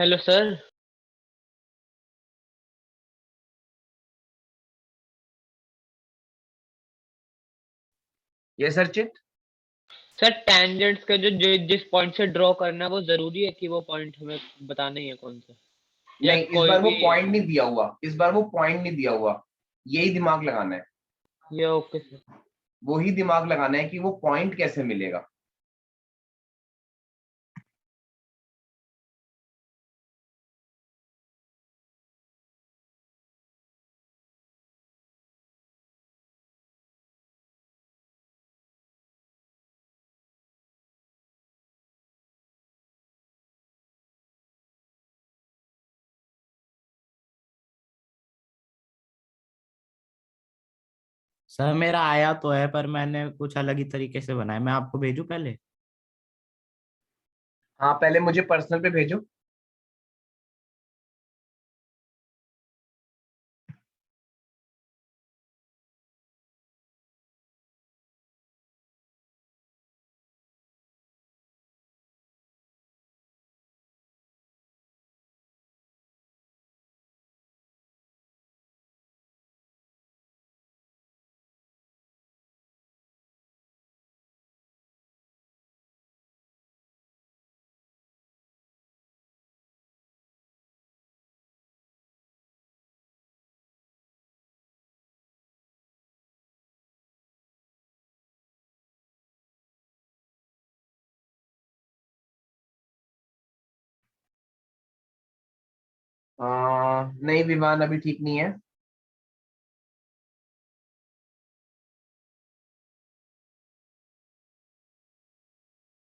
Hello sir. Yes Archit. Sir tangents का जिस पॉइंट से ड्रॉ करना है वो जरूरी है कि वो पॉइंट हमें बताना ही है कौन सा, या नहीं, इस कोई बार वो भी? पॉइंट नहीं दिया हुआ, इस बार वो पॉइंट नहीं दिया हुआ, यही दिमाग लगाना है, ये ओके सर। वो ही दिमाग लगाना है कि वो पॉइंट कैसे मिलेगा। सर मेरा आया तो है पर मैंने कुछ अलग ही तरीके से बनाया, मैं आपको भेजूं पहले? हाँ, पहले मुझे पर्सनल पे भेजो। नहीं विमान, अभी ठीक नहीं है।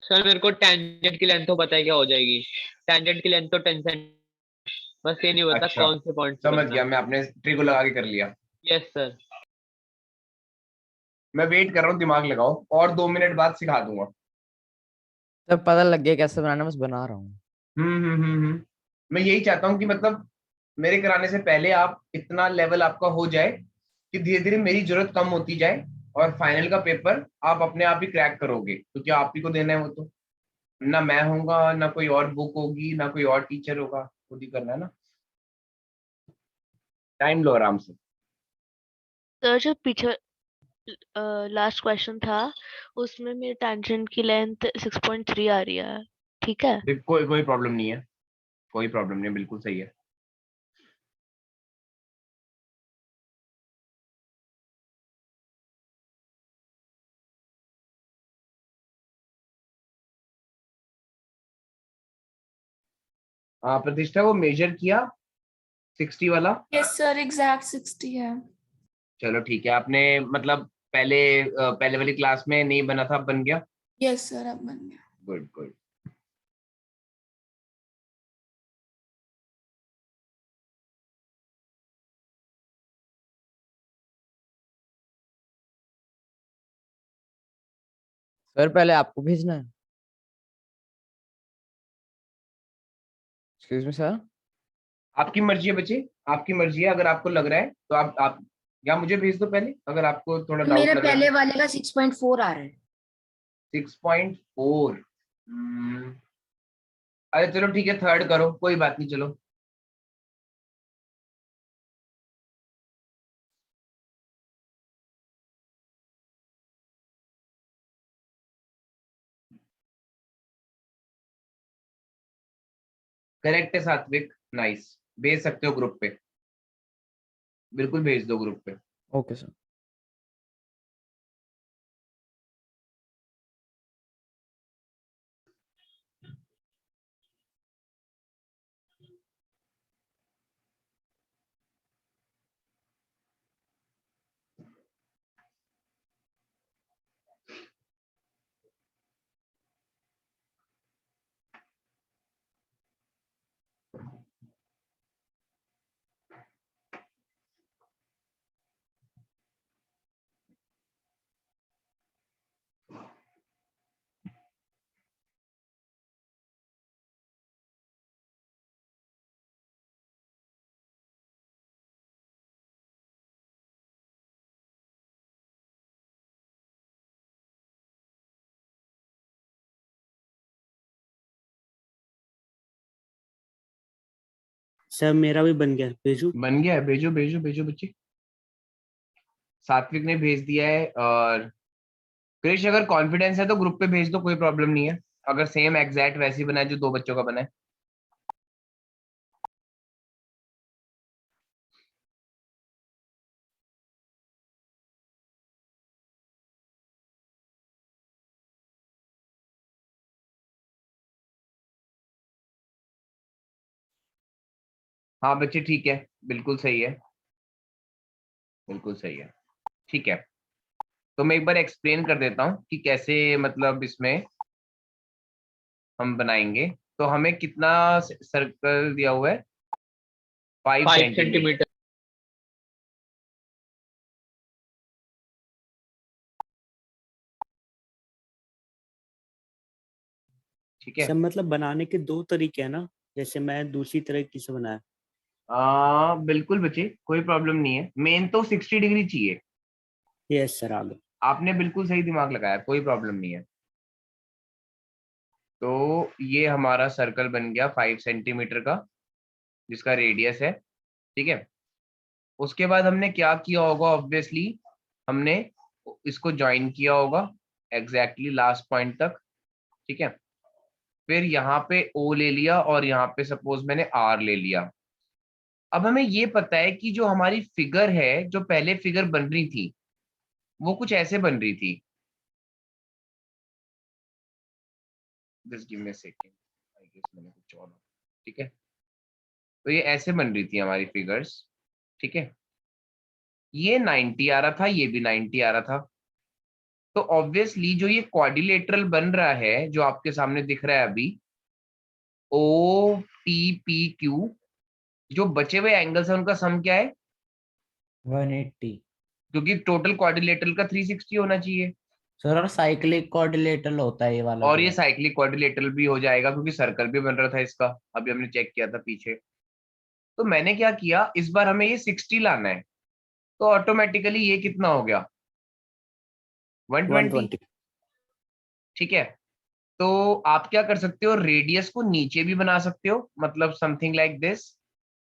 सर मेरे को टेंजेंट की लेंथ तो पता है क्या हो जाएगी, टेंजेंट की लेंथ तो 10 सेंट, बस ये नहीं पता अच्छा, कौन से पॉइंट से समझ करना गया, है। मैं अपने ट्रिक को लगा के कर लिया। Yes sir. मैं वेट कर रहा हूँ, दिमाग लगाओ, और 2 मिनट बाद सिखा दूंगा। सर पता लग गया कैसे बनाना, बस बना रहा हूँ। मैं यही चाहता हूँ कि मतलब मेरे कराने से पहले आप इतना लेवल आपका हो जाए कि धीरे धीरे मेरी जरूरत कम होती जाए, और फाइनल का पेपर आप अपने आप ही क्रैक करोगे, क्योंकि आप ही को देना है वो तो। ना मैं होऊंगा, ना कोई और बुक होगी, ना कोई और टीचर होगा, खुद ही करना है ना। टाइम लो आराम से। सर जो पीछे लास्ट क्वेश्चन था उसमें मेरी टेंजेंट की लेंथ 6.3 आ रही है, ठीक है? कोई कोई प्रॉब्लम नहीं है, कोई प्रॉब्लम नहीं है, बिल्कुल सही है। प्रतिष्ठा, वो मेजर किया 60 वाला? यस सर, एग्जैक्ट 60 है। चलो ठीक है, आपने मतलब पहले वाली क्लास में नहीं बना था, अब बन गया। यस सर, अब बन गया। Good good. सर पहले आपको भेजना है। Excuse me sir. आपकी मर्जी है बच्चे, आपकी मर्जी है, अगर आपको लग रहा है तो आप या मुझे भेज दो पहले, अगर आपको थोड़ा डाउट मेरा लग रहा पहले है। वाले का 6.4 आ रहा है। 6.4? अरे चलो ठीक है, थर्ड करो, कोई बात नहीं, चलो। करेक्ट है सात्विक, नाइस। भेज सकते हो ग्रुप पे, बिल्कुल भेज दो ग्रुप पे। Okay sir. सर मेरा भी बन गया, भेजू? बन गया है, भेजो भेजो भेजो बच्चे। सात्विक ने भेज दिया है। और क्रिश अगर कॉन्फिडेंस है तो ग्रुप पे भेज दो, कोई प्रॉब्लम नहीं है। अगर सेम एग्जैक्ट वैसे ही बना है जो 2 बच्चों का बना है। हाँ बच्चे ठीक है, बिल्कुल सही है, बिल्कुल सही है। ठीक है, तो मैं एक बार एक्सप्लेन कर देता हूँ कि कैसे मतलब इसमें हम बनाएंगे। तो हमें कितना सर्कल दिया हुआ है? 5 5 सेंटीमीटर। सेंटीमीटर। ठीक है। सर मतलब बनाने के 2 तरीके हैं ना, जैसे मैं दूसरी तरीके से बनाया। बिल्कुल बच्चे, कोई प्रॉब्लम नहीं है। मेन तो 60 डिग्री चाहिए। यस सर, आ गया। आपने बिल्कुल सही दिमाग लगाया, कोई प्रॉब्लम नहीं है। तो ये हमारा सर्कल बन गया 5 सेंटीमीटर का, जिसका रेडियस है। ठीक है, उसके बाद हमने क्या किया होगा? ऑब्वियसली हमने इसको ज्वाइन किया होगा एग्जैक्टली लास्ट पॉइंट तक। ठीक है, फिर यहाँ पे O ले लिया और यहाँ पे सपोज मैंने R ले लिया। अब हमें ये पता है कि जो हमारी फिगर है, जो पहले फिगर बन रही थी वो कुछ ऐसे बन रही थी। Just give me a second, I guess मैंने कुछ और। ठीक है, तो ये ऐसे बन रही थी हमारी फिगर्स। ठीक है, ये 90 आ रहा था, ये भी 90 आ रहा था। तो ऑब्वियसली जो ये क्वाड्रिलेटरल बन रहा है, जो आपके सामने दिख रहा है अभी, OTPQ, जो बचे हुए एंगल्स हैं उनका सम क्या है? 180। क्योंकि टोटल क्वाड्रिलेटरल का 360 होना चाहिए। सर और साइक्लिक कोऑर्डिनेटर होता है ये वाला और जो ये है। साइक्लिक क्वाड्रिलेटरल भी हो जाएगा क्योंकि सर्कल भी बन रहा था इसका, अभी हमने चेक किया था पीछे। तो मैंने क्या किया, इस बार हमें ये 60 लाना है। तो ऑटोमेटिकली ये कितना हो गया? 120। 120। ठीक है, तो आप क्या कर सकते हो? रेडियस को नीचे भी बना सकते हो, मतलब समथिंग लाइक दिस,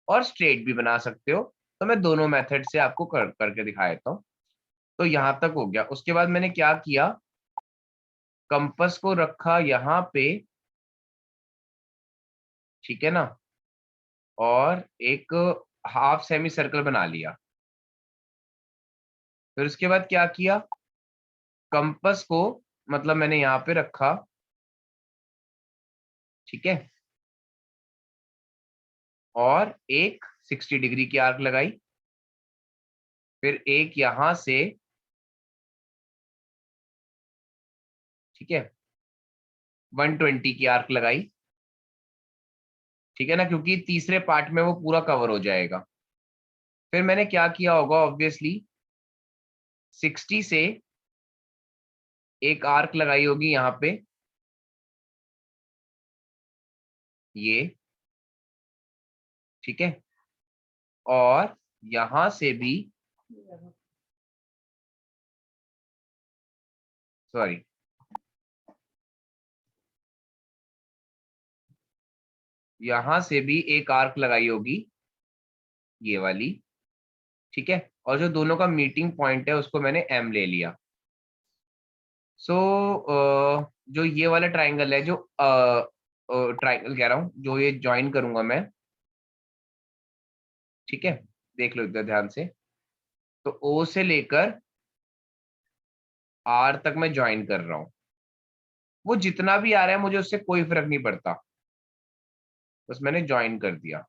और स्ट्रेट भी बना सकते हो। तो मैं दोनों मेथड से आपको करके दिखा देता हूँ। तो यहाँ तक हो गया। उसके बाद मैंने क्या किया, कंपास को रखा यहाँ पे, ठीक है ना, और एक हाफ सेमी सर्कल बना लिया। फिर उसके बाद क्या किया, कंपास को मतलब मैंने यहाँ पे रखा। ठीक है, और एक 60 डिग्री की आर्क लगाई। फिर एक यहां से, ठीक है, 120 की आर्क लगाई। ठीक है ना, क्योंकि तीसरे पार्ट में वो पूरा कवर हो जाएगा। फिर मैंने क्या किया होगा, ऑब्वियसली 60 से एक आर्क लगाई होगी यहाँ पे, ये। ठीक है, और यहां से भी, सॉरी, यहां से भी एक आर्क लगाई होगी, ये वाली। ठीक है, और जो दोनों का मीटिंग पॉइंट है उसको मैंने M ले लिया। सो जो ये वाला ट्राइंगल है, जो ट्राइंगल कह रहा हूँ, जो ये ज्वाइन करूंगा मैं। ठीक है, देख लो इधर ध्यान से। तो O से लेकर R तक मैं ज्वाइन कर रहा हूँ। वो जितना भी आ रहा है मुझे उससे कोई फर्क नहीं पड़ता, बस मैंने ज्वाइन कर दिया।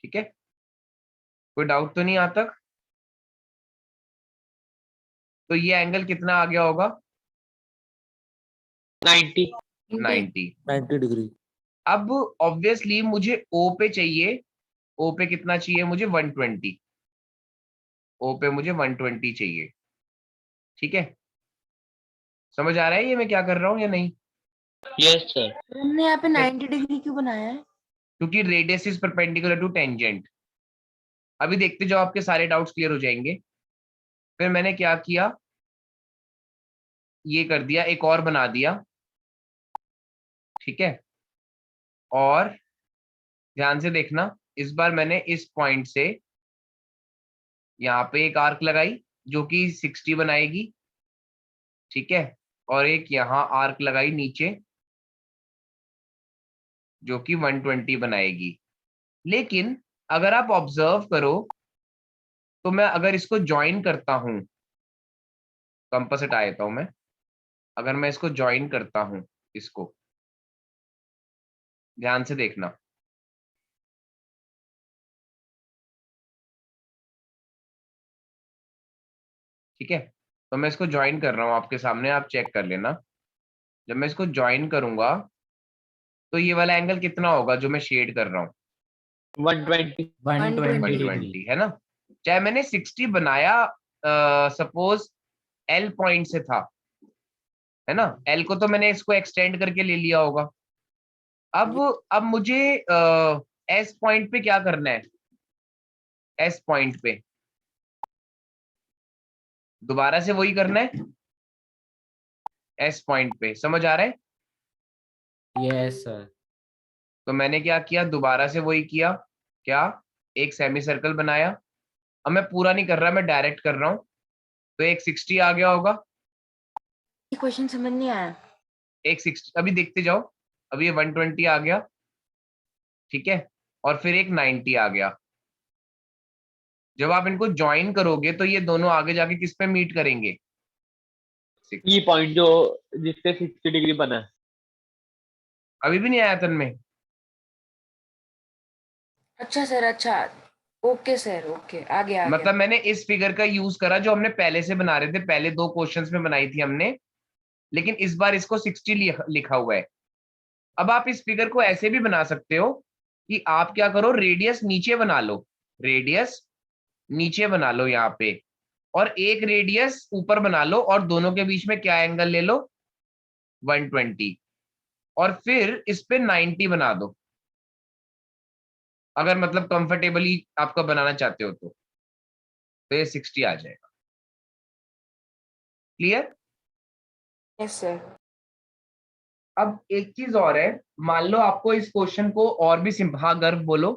ठीक है, कोई डाउट तो नहीं यहाँ तक? तो ये एंगल कितना आ गया होगा? 90। 90। 90 डिग्री। अब ऑब्वियसली मुझे O पे चाहिए, O पे कितना चाहिए मुझे? 120। O पे मुझे 120 चाहिए। ठीक है, समझ आ रहा है ये मैं क्या कर रहा हूँ या नहीं? Yes sir. हमने यहाँ पे 90 डिग्री क्यों बनाया है? क्योंकि radius is perpendicular to tangent. अभी देखते जाओ, आपके सारे डाउट्स क्लियर हो जाएंगे। फिर मैंने क्या किया, ये कर दिया, एक और बना दिया। ठीक है, और ध्यान से देखना, इस बार मैंने इस पॉइंट से यहाँ पे एक आर्क लगाई जो कि 60 बनाएगी, ठीक है, और एक यहाँ आर्क लगाई नीचे जो कि 120 बनाएगी। लेकिन अगर आप ऑब्जर्व करो तो मैं अगर इसको ज्वाइन करता हूं, कंपास हटा देता हूं मैं, अगर मैं इसको ज्वाइन करता हूं, इसको ध्यान से देखना, ठीक है, तो मैं इसको ज्वाइन कर रहा हूं आपके सामने, आप चेक कर लेना। जब मैं इसको ज्वाइन करूंगा तो ये वाला एंगल कितना होगा जो मैं शेड कर रहा हूँ? 120। 120 डिग्री। 120 है ना। चाहे मैंने 60 बनाया, सपोज एल पॉइंट से था, है ना, एल को तो मैंने इसको एक्सटेंड करके ले लिया होगा। अब मुझे एस पॉइंट पे क्या करना है? एस पॉइंट पे दोबारा से वही करना है, एस पॉइंट पे, समझ आ रहा है? Yes sir. तो मैंने क्या किया, दोबारा से वही किया, क्या, एक सेमी सर्कल बनाया। अब मैं पूरा नहीं कर रहा, मैं डायरेक्ट कर रहा हूं, तो एक 60 आ गया होगा, क्वेश्चन समझ नहीं आया। एक 60 अभी देखते जाओ, अभी ये 120 आ गया, ठीक है, और फिर एक 90 आ गया। जब आप इनको ज्वाइन करोगे तो ये दोनों आगे जाके किस पे मीट करेंगे? ये पॉइंट जो जिससे 60 डिग्री बना है। अभी भी नहीं आया तन में? अच्छा सर, अच्छा, ओके सर, ओके, आ गया, आ मतलब गया। मैंने इस फिगर का यूज करा जो हमने पहले से बना रहे थे, पहले 2 क्वेश्चंस में बनाई थी हमने, लेकिन इस बार इसको 60 लिखा हुआ है। अब आप इस फिगर को ऐसे भी बना सकते हो कि आप क्या करो, रेडियस नीचे बना लो, रेडियस नीचे बना लो यहाँ पे, और एक रेडियस ऊपर बना लो, और दोनों के बीच में क्या एंगल ले लो? 120, और फिर इस पे 90 बना दो, अगर मतलब कंफर्टेबली आपका बनाना चाहते हो तो ये 60 आ जाएगा। क्लियर? Yes sir. अब एक चीज और है, मान लो आपको इस क्वेश्चन को और भी हाँ गर्व बोलो।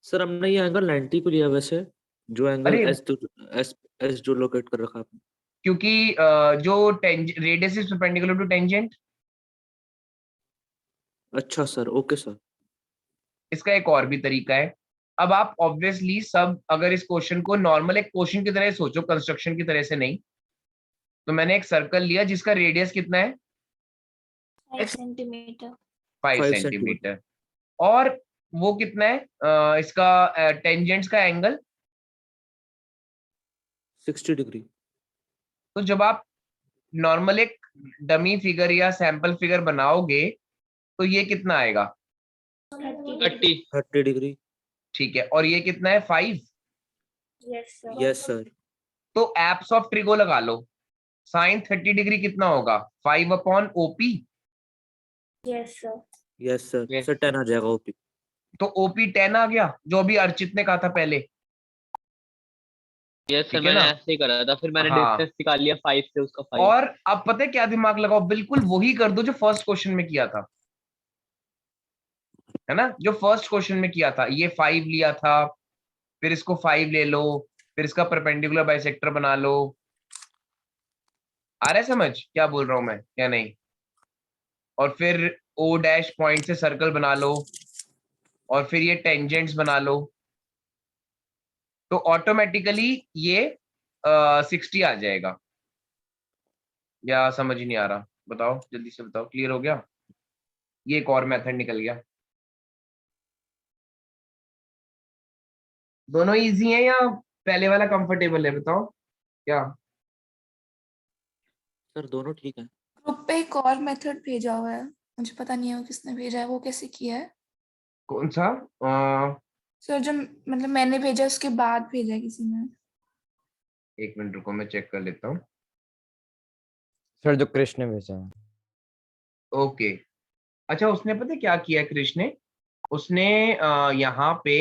सर हमने ये एंगल 90 को लिया वैसे, जो एंगल अरे एस जो लोकेट कर रखा आपने। क्योंकि जो radius is perpendicular to tangent. अच्छा सर, ओके सर। इसका एक और भी तरीका है। अब आप ऑब्वियसली सब अगर इस क्वेश्चन को नॉर्मल एक क्वेश्चन की तरह सोचो, कंस्ट्रक्शन की तरह से नहीं, तो मैंने एक सर्कल लिया जिसका रेडियस कितना है? 5 सेंटीमीटर। 5 5 सेंटीमीटर, और वो कितना है इसका टेंजेंट्स का एंगल? 60 डिग्री। तो जब आप नॉर्मल एक डमी फिगर या सैंपल फिगर बनाओगे तो ये कितना आएगा? 30 डिग्री। ठीक है, और ये कितना है? 5। Yes sir. Yes sir. तो एप्स ऑफ ट्रिगो लगा लो, साइन 30 डिग्री कितना होगा? 5/OP। Yes sir. Yes sir, Yes. Sir 10 आ जाएगा ओपी। तो OP 10 आ गया, जो अभी अर्चित ने कहा था पहले। यस सर, ठीक है मैंने ना? ऐसे ही करा था, फिर मैंने हाँ। डिस्टेंस निकाल लिया 5 से, उसका 5। और अब पता है क्या दिमाग लगाओ, बिल्कुल वही कर दो जो फर्स्ट क्वेश्चन में किया था, है ना, जो फर्स्ट क्वेश्चन में किया था, ये 5 लिया था, फिर इसको 5 ले लो, फिर इसका परपेंडिकुलर बाइसेक्टर बना लो। आ रहा है समझ क्या बोल रहा हूं मैं या नहीं? और फिर O डैश पॉइंट से सर्कल बना लो, और फिर ये टेंजेंट्स बना लो, तो ऑटोमेटिकली ये 60 आ जाएगा। या समझ ही नहीं आ रहा? बताओ जल्दी से बताओ, क्लियर हो गया? ये एक और मेथड निकल गया। दोनों इजी हैं या पहले वाला कंफर्टेबल है? बताओ क्या। सर दोनों ठीक है। ग्रुप पे एक और मेथड भेजा हुआ है, मुझे पता नहीं है वो किसने भेजा है, वो कैसे किया है कौन सा? सर? जो मतलब मैंने भेजा उसके बाद भेजा है किसी ने। एक मिनट रुको, मैं चेक कर लेता हूँ। सर जो कृष्ण ने भेजा है। ओके, अच्छा, उसने पता है क्या किया है कृष्ण ने? उसने यहाँ पे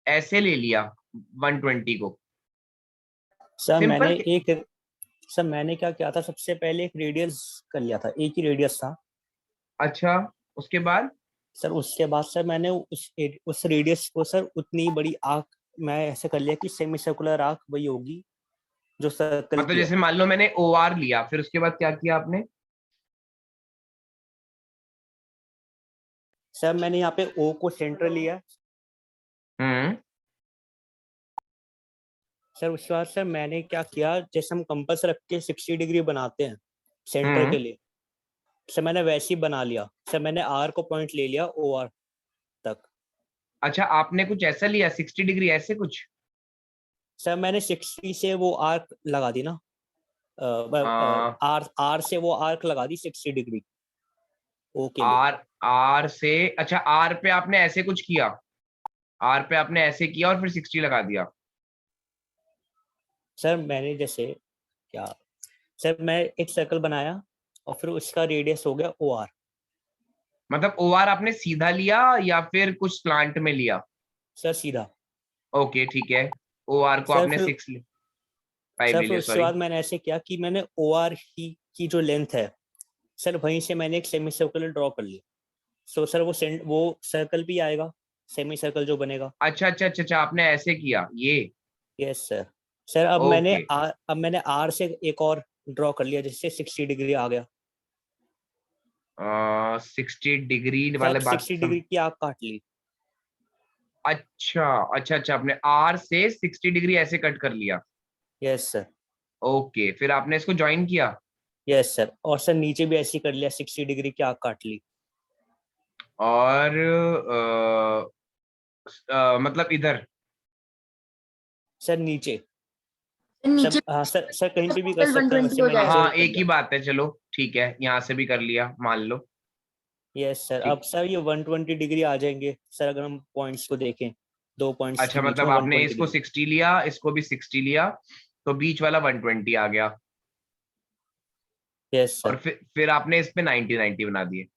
ऐसे ले लिया 120 को। Sir simple. मैंने क्या किया था, सबसे पहले एक रेडियस कर लिया था, एक ही रेडियस था। अच्छा, उसके बाद सर उसके बाद सर मैंने उस रेडियस को सर उतनी बड़ी आर्क मैं ऐसे कर लिया कि सेमी सर्कुलर आर्क वही होगी जो सर्कल मतलब की है। जैसे मान लो मैंने OR लिया, फिर उसके बाद क्या किया आपने? सर मैंने यहाँ पे O को सेंटर लिया। सर उसके बाद सर मैंने क्या किया, जैसे हम कंपास रख के 60 डिग्री बनाते हैं सेंटर के लिए, सर मैंने वैसे ही बना लिया। सर मैंने R को पॉइंट ले लिया OR तक। अच्छा, आपने कुछ ऐसा लिया 60 डिग्री ऐसे कुछ? सर मैंने 60 से वो आर्क लगा दी ना, आर से वो आर्क लगा दी 60 डिग्री ओ के लिए। आर से, अच्छा आर पे आपने ऐसे कुछ किया, आर पे आपने ऐसे किया और फिर 60 लगा दिया। सर मैंने जैसे क्या, सर मैं एक सर्कल बनाया और फिर उसका रेडियस हो गया OR। मतलब OR आपने सीधा लिया या फिर कुछ स्लांट में लिया? सर सीधा। ओके ठीक है, OR को सर आपने फिर 5 ले फिर लिया, उसके सॉरी। बाद मैंने ऐसे किया कि मैंने OR की जो लेंथ है सर वहीं से मैंने एक सेमी सर्कुलर ड्रॉ कर लिया। सो सर वो सर्कल भी आएगा, सेमी सर्कल जो बनेगा। अच्छा अच्छा अच्छा अच्छा, आपने ऐसे किया ये? Yes sir. सर अब ओके, मैंने R से एक और ड्रॉ कर लिया जिससे 60 डिग्री आ गया। 60 डिग्री सर वाले बात 60 डिग्री की आग काट ली। अच्छा अच्छा अच्छा, आपने R से 60 डिग्री ऐसे कट कर लिया। Yes sir. ओके, फिर आपने इसको ज्वाइन किया? यस सर, और सर नीचे भी ऐसे ही कर लिया, 60 डिग्री की आग काट ली। और मतलब इधर सर नीचे नीचे सब, हाँ सर सर कहीं पे भी कर टोटल सकते हैं, 120 वैसे हो मैंने जाएगा। इधर हाँ ही कर एक ही लिया। बात है, चलो ठीक है, यहाँ से भी कर लिया मान लो। Yes sir. ठीक, अब सर ये 120 डिग्री आ जाएंगे सर अगर हम पॉइंट्स को देखें, 2 पॉइंट्स के अच्छा बीच में मतलब आपने 120 इसको डिग्री। 60 लिया, इसको भी 60 लिया, तो बीच वाला 120 आ गया, यस और सर। फिर आपने इस पे 90 90 बना दिए।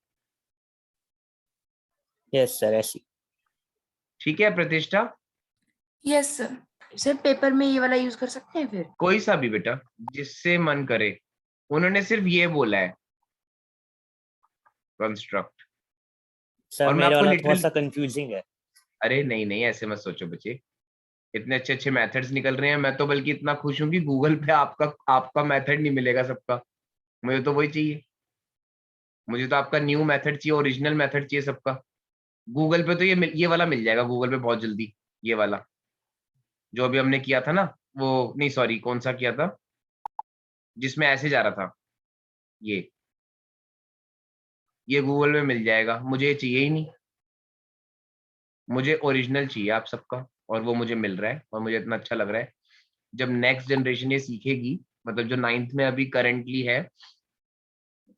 यस सर ऐसी। ठीक है प्रतिष्ठा? Yes sir. सर पेपर में ये वाला यूज कर सकते हैं फिर? कोई सा भी बेटा, जिससे मन करे। उन्होंने सिर्फ ये बोला है कंस्ट्रक्ट, सर और मैं मेरे आपको वाला थोड़ा लिटरली, सा कंफ्यूजिंग है। अरे नहीं नहीं ऐसे मत सोचो बच्चे, इतने अच्छे अच्छे मेथड्स निकल रहे हैं, मैं तो बल्कि इतना खुश हूं कि गूगल पे आपका आपका मेथड नहीं मिलेगा सबका। मुझे तो वही चाहिए, मुझे तो आपका न्यू मेथड चाहिए, ओरिजिनल मेथड चाहिए सबका। गूगल पे तो ये वाला मिल जाएगा गूगल पे बहुत जल्दी, ये वाला जो अभी हमने किया था ना, वो नहीं सॉरी कौन सा किया था जिसमें ऐसे जा रहा था, ये गूगल में मिल जाएगा, मुझे ये चाहिए ही नहीं, मुझे ओरिजिनल चाहिए आप सबका, और वो मुझे मिल रहा है और मुझे इतना अच्छा लग रहा है। जब नेक्स्ट जनरेशन ये सीखेगी, मतलब जो 9th में अभी करंटली है,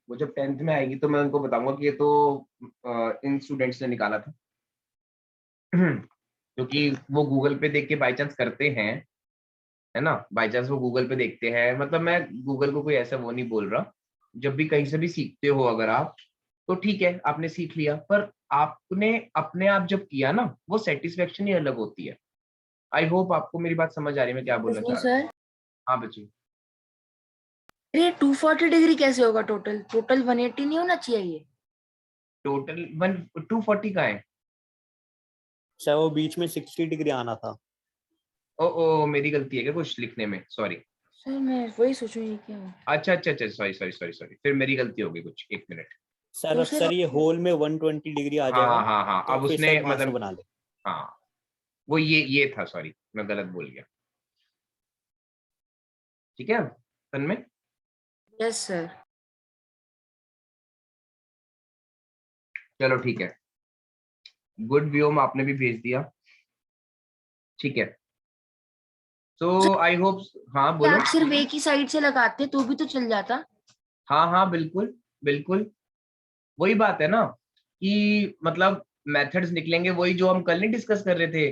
वो जब 10th में आएगी तो मैं उनको बताऊंगा कि ये तो इन स्टूडेंट्स ने निकाला था क्योंकि वो गूगल पे देख के बाई चांस करते हैं, है ना, बाई चांस वो गूगल पे देखते हैं, मतलब मैं गूगल को कोई ऐसा वो नहीं बोल रहा। जब भी कहीं से भी सीखते हो अगर आप, तो ठीक है आपने सीख लिया, पर आपने अपने आप जब किया ना, वो सेटिस्फेक्शन ही अलग होती है। आई होप आपको मेरी बात समझ आ रही है, मैं क्या बोलना चाह रहा हूँ। सर हाँ बच्चे, ये 240 डिग्री कैसे होगा? टोटल 180 नहीं होना चाहिए ये? टोटल 240 का है? सर वो बीच में 60 डिग्री आना था। ओ मेरी गलती है क्या कुछ लिखने में, सॉरी। सर मैं वही सोचूं ये क्या है। अच्छा अच्छा अच्छा, सॉरी सॉरी सॉरी सॉरी, फिर मेरी गलती हो गई कुछ, 1 मिनट। सर तो अब सर ये होल में 120 डिग्री आ हाँ जाएगा, हाँ हाँ, तो अब फिर उसने सर वहां से मतलब, बना ले। हाँ वो ये था, सॉरी मैं गलत बोल गया। ठीक है तन्मय? Yes sir. चलो ठीक है, गुड व्योम आपने भी भेज दिया, ठीक है। तो आई होप, हाँ बोलो। आप सिर्फ एक ही साइड से लगाते तो भी तो चल जाता। हाँ हाँ बिल्कुल बिल्कुल, वही बात है ना कि मतलब मेथड्स निकलेंगे, वही जो हम कल नहीं डिस्कस कर रहे थे,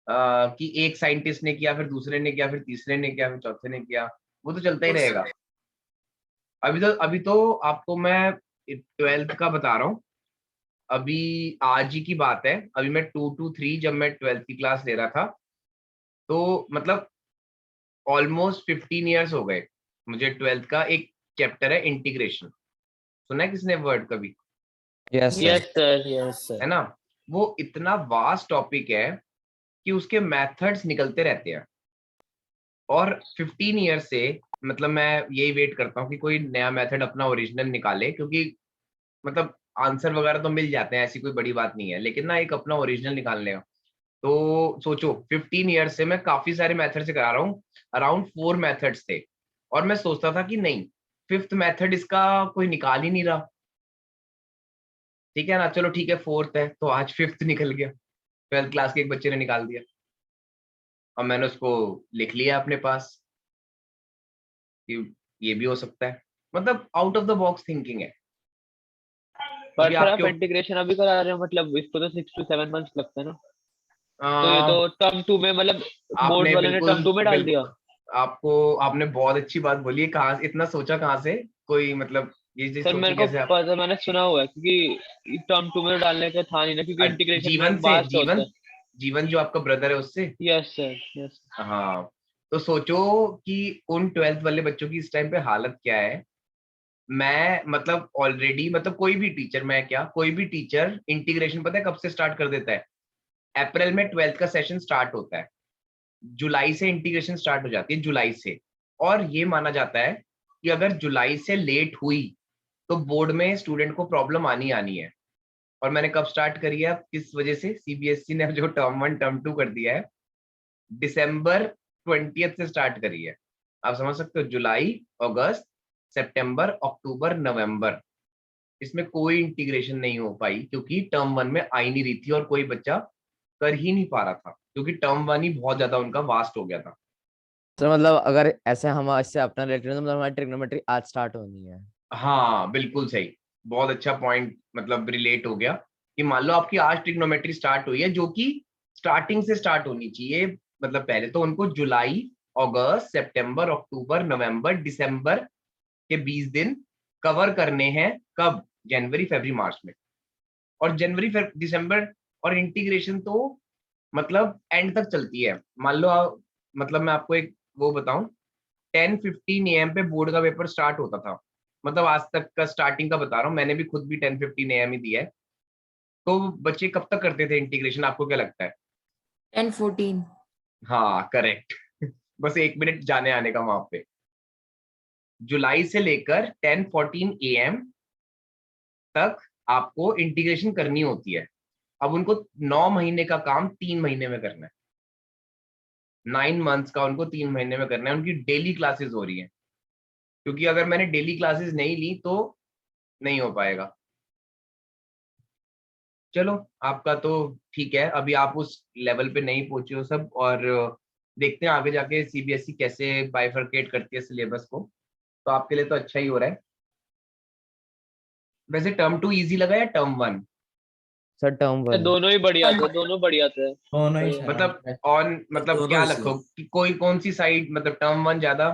कि एक साइंटिस्ट ने किया, फिर दूसरे ने किया, फिर तीसरे ने किया, फिर चौथे ने किया, वो तो चलता ही रहेगा। अभी तो आपको मैं 12th का बता रहा हूँ, अभी आज ही की बात है, अभी मैं 2 to 3 जब मैं 12th की क्लास ले रहा था, तो मतलब ऑलमोस्ट 15 ईयर्स हो गए मुझे। 12th का एक चैप्टर है इंटीग्रेशन, सुना है किसने वर्ड कभी? Yes, sir. Yes sir yes है सर। ना? वो इतना वास्ट टॉपिक है कि उसके मेथड्स निकलते रहते हैं, और 15 ईयर से मतलब मैं यही वेट करता हूँ कि कोई नया मेथड अपना ओरिजिनल निकाले, क्योंकि मतलब आंसर वगैरह तो मिल जाते हैं, ऐसी कोई बड़ी बात नहीं है, लेकिन ना एक अपना ओरिजिनल निकालने का। तो सोचो 15 ईयर से मैं काफी सारे मेथड से करा रहा हूँ, अराउंड 4 मेथड्स थे, और मैं सोचता था कि नहीं, 5th मेथड इसका कोई निकाल ही नहीं रहा। ठीक है ना, चलो ठीक है 4th है, तो आज 5th निकल गया, 12th क्लास के एक बच्चे ने निकाल दिया, और मैंने उसको लिख लिया अपने पास कि ये भी हो सकता है। मतलब out of the box thinking है। पर अभी सर आप आपके इंटीग्रेशन अभी करा रहे हो, मतलब इसको तो 6 to 7 मंथ्स लगते हैं ना, तो ये तो टर्म 2 में मतलब बोर्ड आपने वालों ने टर्म 2 में डाल दिया। आपने बहुत अच्छी बात बोली है। कहाँ इतना सोचा कहाँ से, कोई मतलब ये चीज सर सोची मेरे को कैसे आप? पता, मैंने सुना हुआ है, क्योंकि टर्म 2 में डालने का था नहीं ना, क्योंकि इंटीग्रेशन जीवन में से, वास्ट होता है। जीवन जो आपका ब्रदर है उससे। Yes sir, yes. हाँ, तो सोचो कि उन 12th वाले बच्चों की इस टाइम पे हालत क्या है। मैं मतलब ऑलरेडी मतलब कोई भी टीचर, मैं क्या कोई भी टीचर इंटीग्रेशन पता है कब से स्टार्ट कर देता है? अप्रैल में 12th का सेशन स्टार्ट होता है, जुलाई से इंटीग्रेशन स्टार्ट हो जाती है, जुलाई से। और ये माना जाता है कि अगर जुलाई से लेट हुई तो बोर्ड में स्टूडेंट को प्रॉब्लम आनी आनी है। और मैंने कब स्टार्ट करी है, किस वजह से? सीबीएसई ने जो टर्म 1 टर्म 2 कर दिया है, दिसंबर 20th से स्टार्ट करी है। आप समझ सकते हो, जुलाई, अगस्त, सितंबर, अक्टूबर, नवंबर, इसमें कोई इंटीग्रेशन नहीं हो पाई, क्योंकि टर्म 1 में आई नहीं रही थी और कोई बच्चा कर ही नहीं पा रहा था, क्योंकि टर्म 1 ही बहुत ज्यादा उनका वास्ट हो गया था। तो मतलब अगर ऐसे हम इससे अपना रिलेटेड तो मतलब हमारी ट्रिग्नोमेट्री आज स्टार्ट होनी है। हाँ बिल्कुल सही, बहुत अच्छा पॉइंट मतलब रिलेट हो गया कि मान लो आपकी आज ट्रिग्नोमेट्री स्टार्ट हुई है, जो कि स्टार्टिंग से स्टार्ट होनी चाहिए। मतलब पहले तो उनको जुलाई, अगस्त, सितंबर, अक्टूबर, नवंबर, दिसंबर के 20 दिन कवर करने हैं। कब? जनवरी, फरवरी, मार्च में। और जनवरी, दिसंबर और इंटीग्रेशन तो मतलब एंड तक चलती है। मान लो मतलब मैं आपको एक वो बताऊं, 10:15 AM पे बोर्ड का पेपर स्टार्ट होता था। मतलब आज तक का स्टार्टिंग का बता रहा हूँ, मैंने भी खुद भी 10:15 AM ही दिया है। तो बच्चे कब तक करते थे इंटीग्रेशन, आपको क्या लगता है? 10-14। हाँ करेक्ट। बस 1 मिनट जाने आने का वहां पे। जुलाई से लेकर 10:14 AM तक आपको इंटीग्रेशन करनी होती है। अब उनको 9 महीने का काम 3 महीने में करना है। 9 मंथ्स का उनको 3 महीने में करना है। उनकी डेली क्लासेस हो रही है, क्योंकि अगर मैंने डेली क्लासेस नहीं ली तो नहीं हो पाएगा। चलो आपका तो ठीक है, अभी आप उस लेवल पे नहीं पहुंचे हो सब, और देखते हैं आगे जाके सीबीएसई कैसे बाइफरकेट करती है सिलेबस को। तो आपके लिए तो अच्छा ही हो रहा है। वैसे टर्म 2 इजी लगा या टर्म 1? Sir term sir 1। दोनों ही बढ़िया थे, दोनों बढ़िया थे। दोनों ही सही मतलब है। ऑन मतलब दोनों क्या easy रखो कि कोई कौन सी साइड, मतलब टर्म 1 ज्यादा?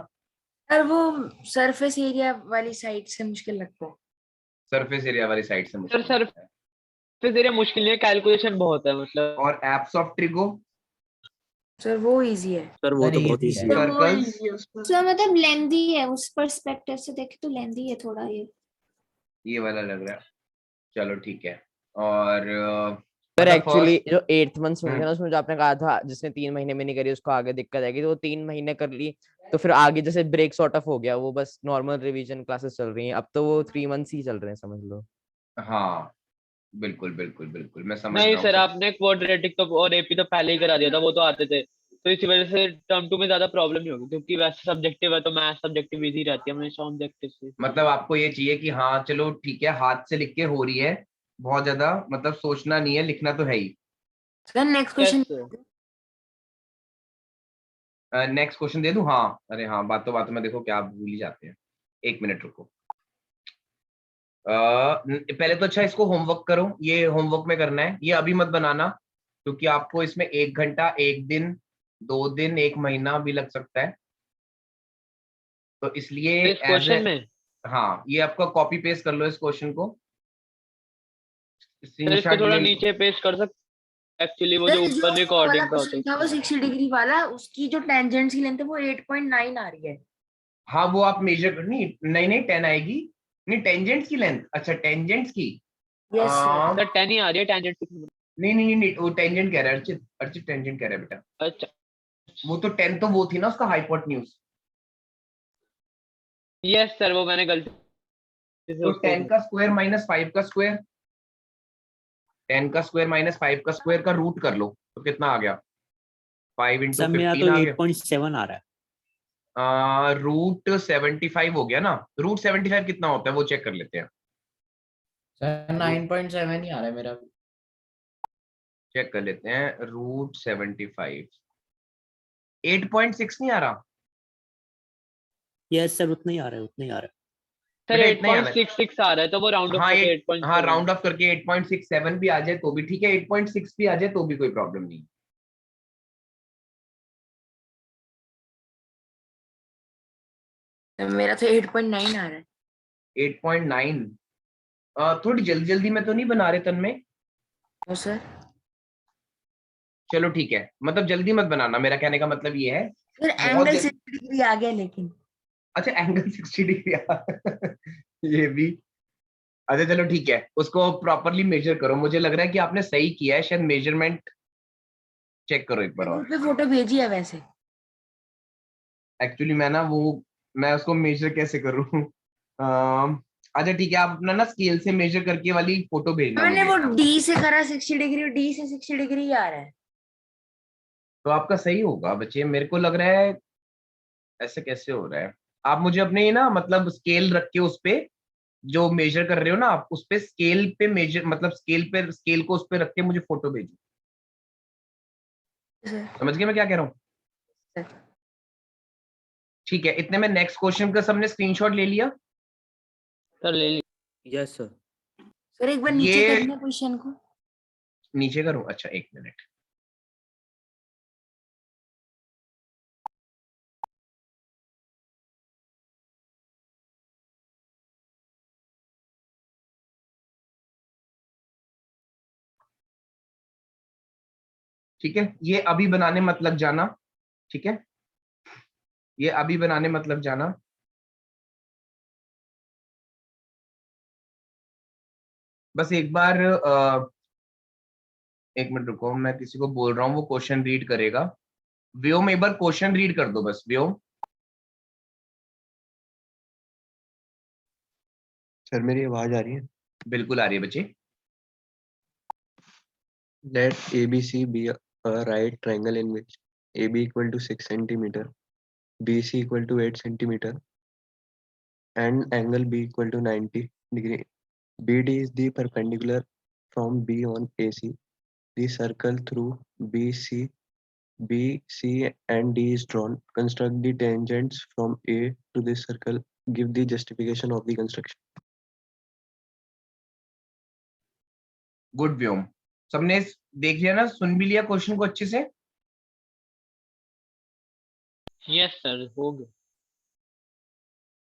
और वो सरफेस एरिया वाली साइड से मुश्किल लगता है। सरफेस एरिया वाली साइड से सर मुश्किल सर लगता है। फिर तेरे मुश्किल नहीं है, कैलकुलेशन बहुत है मतलब। और एप्स ऑफ ट्रिगो, सर वो इजी है। सर वो सर तो बहुत easy इजी है। है। सर्कल्स, सर मतलब लेंदी है, उस पर्सपेक्टिव से देखे तो लेंदी है थोड़ा ये। ये वाला लग रहा है। चलो ठीक है। और सर मतलब एक्चुअली फर्स्ट जो 8th मंथ में थे ना, उसमें जो आपने कहा था जिसने 3 महीने में नहीं करी उसको आगे दिक्कत आएगी, तो वो 3 महीने कर ली तो फिर आगे जैसे ब्रेक सॉर्ट ऑफ हो गया, वो बस नॉर्मल रिवीजन क्लासेस चल रही हैं, अब तो वो 3 मंथ्स ही चल रहे हैं समझ लो। हाँ बिल्कुल बिल्कुल बिल्कुल, मैं समझ नहीं रहा हूँ सर, सब। आपने क्वाड्रेटिक तो और एपी तो पहले ही करा दिया था, वो तो आते थे, तो इसी वजह से टर्म 2 में ज्यादा प्रॉब्लम नहीं होगी, क्योंकि वैसे सब्जेक्टिव है तो मैथ सब्जेक्टिव इजी रहती है हमेशा ऑब्जेक्टिव से। मतलब आपको ये चाहिए कि हाँ चलो ठीक है, हाथ से लिख के हो रही है, बहुत ज्यादा मतलब सोचना नहीं है, लिखना तो है ही। Sir next yes question. Sir. Next question दे दूं? हाँ, अरे हाँ, बातों बातों में देखो क्या आप भूल ही जाते हैं। 1 मिनट रुको। पहले तो अच्छा इसको होमवर्क करो, ये होमवर्क में करना है, ये अभी मत बनाना, क्योंकि आपको इसमें 1 घंटा, 1 दिन, 2 दिन, 1 महीना भी लग सकता है। तो इसलिए तो इस एज ए, क्वेश्चन में हाँ ये आपका कॉपी पेस्ट कर लो इस क्वेश्चन को, सर इसको स्क्रीनशॉट थोड़ा ले लो। नीचे पेस्ट कर सकते, एक्चुअली वो जो सर जो ऊपर वो वाला रिकॉर्डिंग का होता क्वेश्चन है था, वो उसमें। 60 डिग्री वाला, उसकी जो टेंजेंट्स की लेंथ है वो 8.9 आ रही है। हाँ वो आप मेजर नहीं नहीं नहीं 10 आएगी। नहीं टेंजेंट्स की लेंथ, अच्छा टेंजेंट्स की, यस सर। सर 10 ही आ रही है टेंजेंट 6 में। नहीं, वो टेंजेंट कह रहा है अर्चित, अर्चित टेंजेंट कह रहा है बेटा। अच्छा वो तो 10 तो वो थी ना उसका हाइपोटेन्यूज। यस सर, वो मैंने गलती से तो उसको 10 का स्क्वायर माइनस 5 का स्क्वायर, 10 का स्क्वायर माइनस 5 का स्क्वायर का रूट कर लो तो कितना आ गया? 5 इंटू सर मेरा 15 तो आ गया। 8.7 आ रहा है। रूट 75 हो गया ना। रूट 75 कितना होता है वो चेक कर लेते हैं। सर 9.7 ही आ रहा है मेरा भी। चेक कर लेते हैं। रूट 75 8.6 नहीं आ रहा यस सर, उतना ही आ रहा है, उतना ही आ रहा है। सर बेटा, इतना ही आना है। 8.66 आ रहा है, तो वो राउंड ऑफ हाँ करके हाँ 8.7। राउंड ऑफ करके 8.67 भी आ जाए तो भी ठीक है, 8.6 भी आ जाए तो भी कोई प्रॉब्लम नहीं। मेरा तो 8.9 आ रहा है। 8.9 थोड़ी जल्दी जल्दी में तो नहीं बना रहे तन्मय? No sir. चलो ठीक है, मतलब जल्दी मत बनाना, मेरा कहने का मतलब ये है। फिर बहुत एंगल जल्दी। 60 डिग्री आ गया लेकिन। अच्छा एंगल 60 डिग्री ये भी। अच्छा चलो ठीक है, उसको प्रॉपरली मेजर करो। मुझे लग रहा है कि आपने सही किया है, शायद मेजरमेंट चेक करो एक बार और। ग्रुप पे फोटो भेजी है वैसे। एक्चुअली मैं उसको मेजर कैसे करूं? अच्छा ठीक है, आप अपना ना स्केल से मेजर करके वाली फोटो भेजना मैंने मुझे। वो डी से करा 60 डिग्री, डी से 60 डिग्री आ रहा है। तो आपका सही होगा बच्चे, मेरे को लग रहा है। ऐसे कैसे हो रहा है? आप मुझे अपने ना मतलब स्केल रख के उस पे जो मेजर कर रहे हो ना आप, उस पे स्केल पे मेजर, मतलब स्केल को उस पे रख के मुझे फोटो भेजो। सर। समझ गए मैं क्या कह रहा हूँ? सर। ठीक है, इतने में नेक्स्ट क्वेश्चन का सबने स्क्रीनशॉट ले लिया? सर ले ली। Yes sir. सर एक बार नीचे ये करना क्वेश्चन को। नीचे करूं? अच्छा एक मिनट। ठीक है, ये अभी बनाने मत लग जाना। ठीक है, ये अभी बनाने मत लग जाना। बस एक बार एक मिनट रुको, मैं किसी को बोल रहा हूँ वो क्वेश्चन रीड करेगा। व्योम एक बार क्वेश्चन रीड कर दो बस, व्योम। सर मेरी आवाज आ रही है? बिल्कुल आ रही है बच्चे। Let ABC be a right triangle in which AB equal to 6 centimeter, BC equal to 8 centimeter, and angle B equal to 90 degree. BD is the perpendicular from B on AC. The circle through BC, and D is drawn. Construct the tangents from A to this circle. Give the justification of the construction. Good Vyom. सबने देख लिया ना, सुन भी लिया क्वेश्चन को अच्छे से? यस सर, हो गया।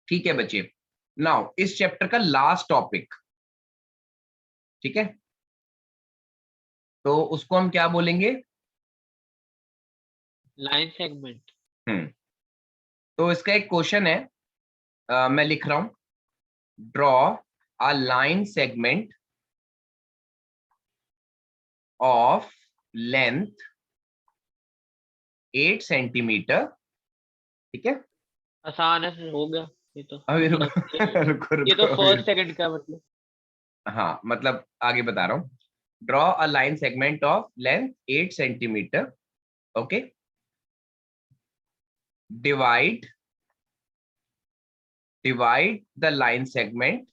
ठीक है बच्चे, नाउ इस चैप्टर का लास्ट टॉपिक, ठीक है, तो उसको हम क्या बोलेंगे? Line segment. तो इसका एक क्वेश्चन है, मैं लिख रहा हूं। Draw a line segment of length 8 centimetre. ठीक है, आसान है सर, हो गया ये तो। अभी रुको मतलब रुको ये तो रुको फर्स्ट सेकंड का मतलब। हाँ मतलब आगे बता रहा हूँ। Draw a line segment of length 8 centimetre. Okay, divide the line segment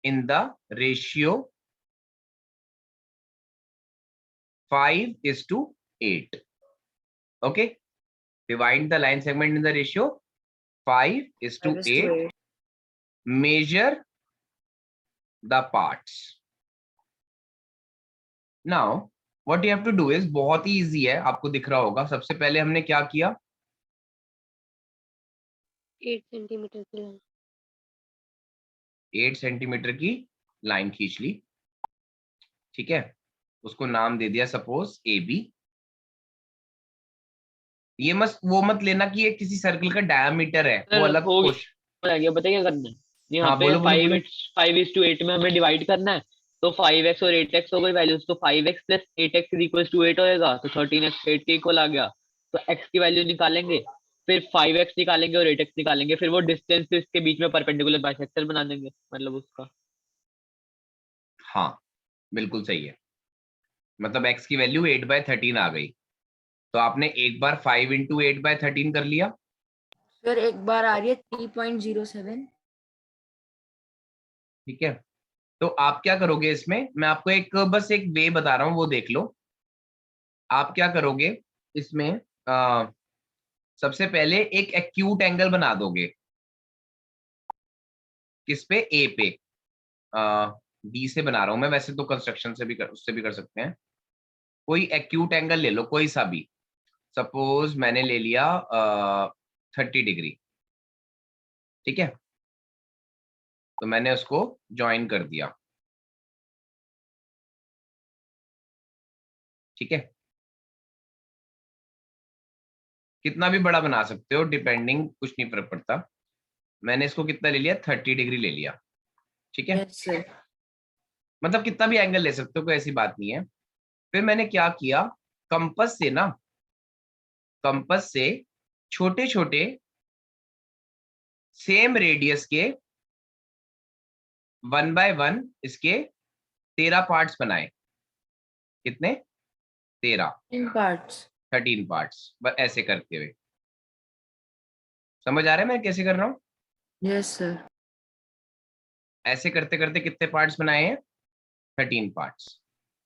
in the ratio 5:8. Okay, divide the line segment in the ratio 5:8. Measure the parts. Now what you have to do is बहुत ही easy है, आपको दिख रहा होगा। सबसे पहले हमने क्या किया? 8 सेंटीमीटर की लाइन। 8 सेंटीमीटर की लाइन खींच ली। ठीक है, उसको नाम दे दिया सपोज ए बी। वो मत लेना कि ये किसी सर्कल का डायमीटर है, वो सर अलग हो क्वेश्चन। गया, बताइए क्या करना है। यहाँ हाँ पे बोलो बोलो बोलो। 5:8 में हमें डिवाइड करना है, तो 5x और 8x हो गई वैल्यूज, तो 5x plus 8x is equal to 8 होएगा, तो 13x 8 के इक्वल आ गया। तो x की वैल्यू निकालेंगे, फिर 5x निकालेंगे और 8x निकालेंगे, फिर वो डिस्टेंस इसके बीच में परपेंडिकुलर बाइसेक्टर बना देंगे, मतलब उसका। हाँ बिल्कुल सही है, मतलब x की वैल्यू 8/13 आ गई, तो आपने एक बार 5 × 8/13 कर लिया। सर एक बार आ रही है 3.07। ठीक है, तो आप क्या करोगे इसमें, मैं आपको एक बस एक वे बता रहा हूँ, वो देख लो। आप क्या करोगे इसमें, सबसे पहले एक एक्यूट एंगल बना दोगे, किस पे, ए पे। डी से बना रहा हूं मैं, वैसे तो कंस्ट्रक्शन से भी उससे भी कर सकते हैं। कोई एक्यूट एंगल ले लो, कोई सा भी। सपोज मैंने ले लिया 30 डिग्री, ठीक है, तो मैंने उसको ज्वाइन कर दिया, ठीक है। कितना भी बड़ा बना सकते हो, डिपेंडिंग, कुछ नहीं फर्क पड़ता। मैंने इसको कितना ले लिया, 30 डिग्री ले लिया, ठीक है। Yes sir. मतलब कितना भी एंगल ले सकते हो, कोई ऐसी बात नहीं है। फिर मैंने क्या किया, कंपास से ना, कंपास से छोटे छोटे सेम रेडियस के 1 बाय 1 इसके 13 पार्ट्स बनाए। कितने, 13 पार्ट्स, 13 पार्ट्स, बस ऐसे करते हुए। समझ आ रहा है मैं कैसे कर रहा हूँ? Yes sir. ऐसे करते करते कितने पार्ट्स बनाए हैं, 13 पार्ट्स।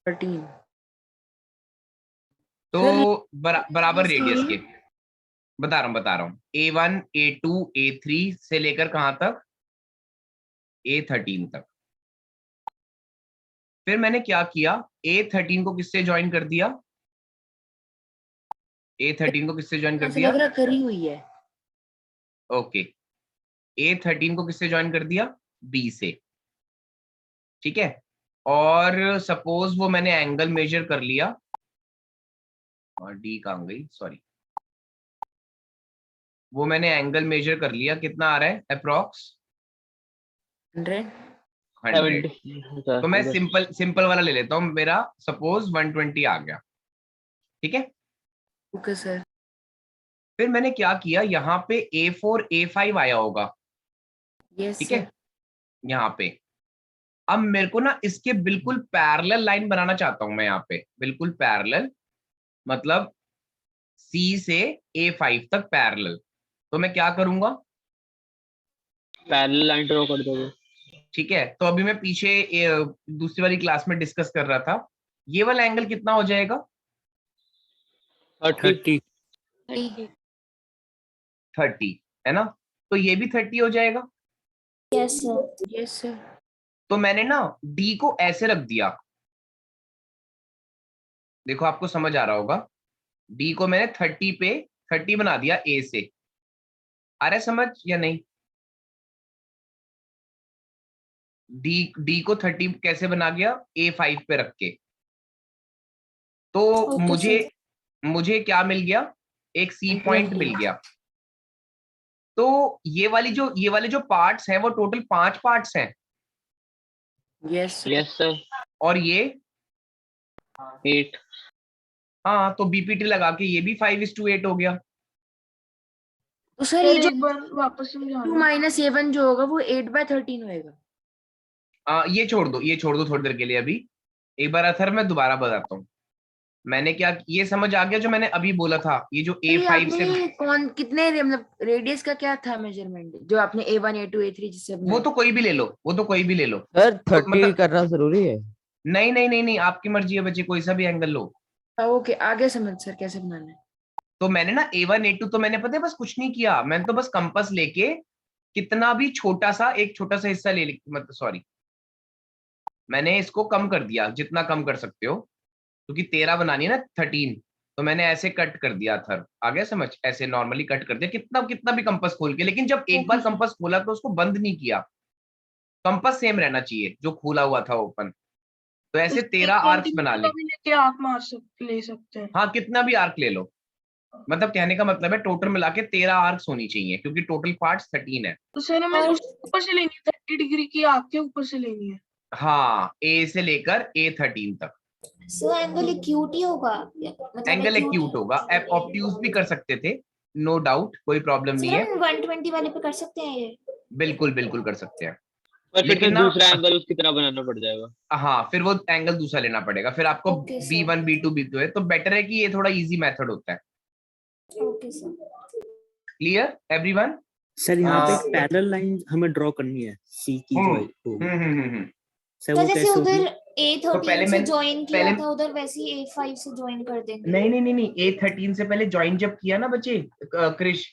13। तो बराबर रेडियस के, बता रहा हूँ A1 A2 A3 से लेकर कहां तक, A13 तक। फिर मैंने क्या किया, A13 को किससे ज्वाइन कर दिया, A13 को किससे ज्वाइन कर ऐसा दिया, लग रहा करी हुई है। ओके, A13 को किससे ज्वाइन कर दिया, B से, ठीक है। और सपोज वो मैंने एंगल मेजर कर लिया, और D कहाँ गई, सॉरी, वो मैंने एंगल मेजर कर लिया, कितना आ रहा है अप्रोक्स 100। 100। तो मैं सिंपल वाला ले लेता हूँ, मेरा सपोज 120 आ गया, ठीक है। Okay sir. फिर मैंने क्या किया, यहाँ पे A4 A5 आया होगा, यस ठीक है, यहाँ पे। अब मेरे को ना इसके बिल्कुल पैरेलल लाइन बनाना चाहता हूं मैं, यहाँ पे बिल्कुल पैरेलल, मतलब C से A5 तक पैरेलल। तो मैं क्या करूंगा, पैरेलल लाइन ड्रॉ कर दोगे, ठीक है। तो अभी मैं पीछे दूसरी वाली क्लास में डिस्कस कर रहा था, ये वाला एंगल कितना हो जाएगा, 30। 30 है ना, तो ये भी 30 हो जाएगा। Yes sir. Yes sir. तो मैंने ना D को ऐसे रख दिया, देखो आपको समझ आ रहा होगा, D को मैंने 30 पे 30 बना दिया A से, आ रहा है समझ या नहीं। D को 30 कैसे बना गया, A5 पे रख के। तो ओके मुझे क्या मिल गया, एक C पॉइंट मिल गया। तो ये वाले जो पार्ट्स हैं वो टोटल 5 पार्ट्स हैं। यस यस सर, और ये 8। हाँ, तो बीपीटी लगा के ये भी 5:8 हो गया। तो सर ये जो एक बार वापस 2 माइनस A1 जो होगा वो 8/13 होएगा। ये छोड़ दो थोड़ी देर के लिए, अभी एक बार अथर मैं दोबारा बताता हूँ। मैंने क्या, ये समझ आ गया जो मैंने अभी बोला था, ये जो A5 से, कौन कितने मतलब रेडियस का क्या था मेजरमेंट जो आपने A1 A2 A3 जिससे वो तो कोई भी ले लो, सर 30 मतलब करना जरूरी है। नहीं, आपकी मर्जी है बच्चे, कोई सा भी एंगल लो। ओके आगे समझ सर कैसे बनाना है। तो मैंने ना A1 A2 तो मैंने पता है बस कुछ नहीं किया, मैंने तो बस कंपास लेके कितना भी एक छोटा सा हिस्सा ले, मतलब सॉरी, मैंने इसको कम कर दिया जितना कम कर सकते हो, क्योंकि 13 बनानी है ना 13, तो मैंने ऐसे कट कर दिया थर, आ गया समझ, ऐसे नॉर्मली कट कर दिया, कितना भी कंपास खोल के। लेकिन जब एक बार कंपास खोला तो उसको बंद नहीं किया, कंपास सेम रहना चाहिए, जो खुला हुआ था ओपन। तो ऐसे 13 आर्क्स बना ले, ले सकते हैं। हाँ कितना भी आर्क ले लो, मतलब कहने का मतलब है टोटल मिला के 13 आर्क्स होनी चाहिए, क्योंकि टोटल पार्ट्स 13 है। तो सर हमें ऊपर से लेनी है 180 डिग्री की आपके ऊपर से लेनी है। हाँ, ए से लेकर A13 तक। सर एंगल एक्यूट ही होगा मतलब एंगल acute एक्यूट होगा, ऑब्ट्यूज भी कर सकते थे, नो डाउट, कोई प्रॉब्लम नहीं सर है, हम 120 वाले पे कर सकते हैं ये? बिल्कुल बिल्कुल कर सकते हैं। पर फिर लेकिन तो ना दूसरा एंगल उसकी तरह बनाना पड़ जाएगा। हाँ, फिर वो एंगल दूसरा लेना पड़ेगा, फिर आपको Okay, sir. B1 B2 B2 है, तो बेटर है कि ये थोड़ा इजी मेथड होता है। Okay sir. Clear everyone? Sir यहाँ पे एक हाँ। पैरेलल लाइन हमें ड्रॉ करनी है सी की जो होगी। सर तो वो जैसे कैसे उधर होगी? तो पहले A13 से मैं ज्वाइन किया पहले था उधर वैसे ही A5 से ज्वाइन कर देंगे। नहीं, A13 से पहले ज्वाइन जब किया ना बच्चे क्रिश,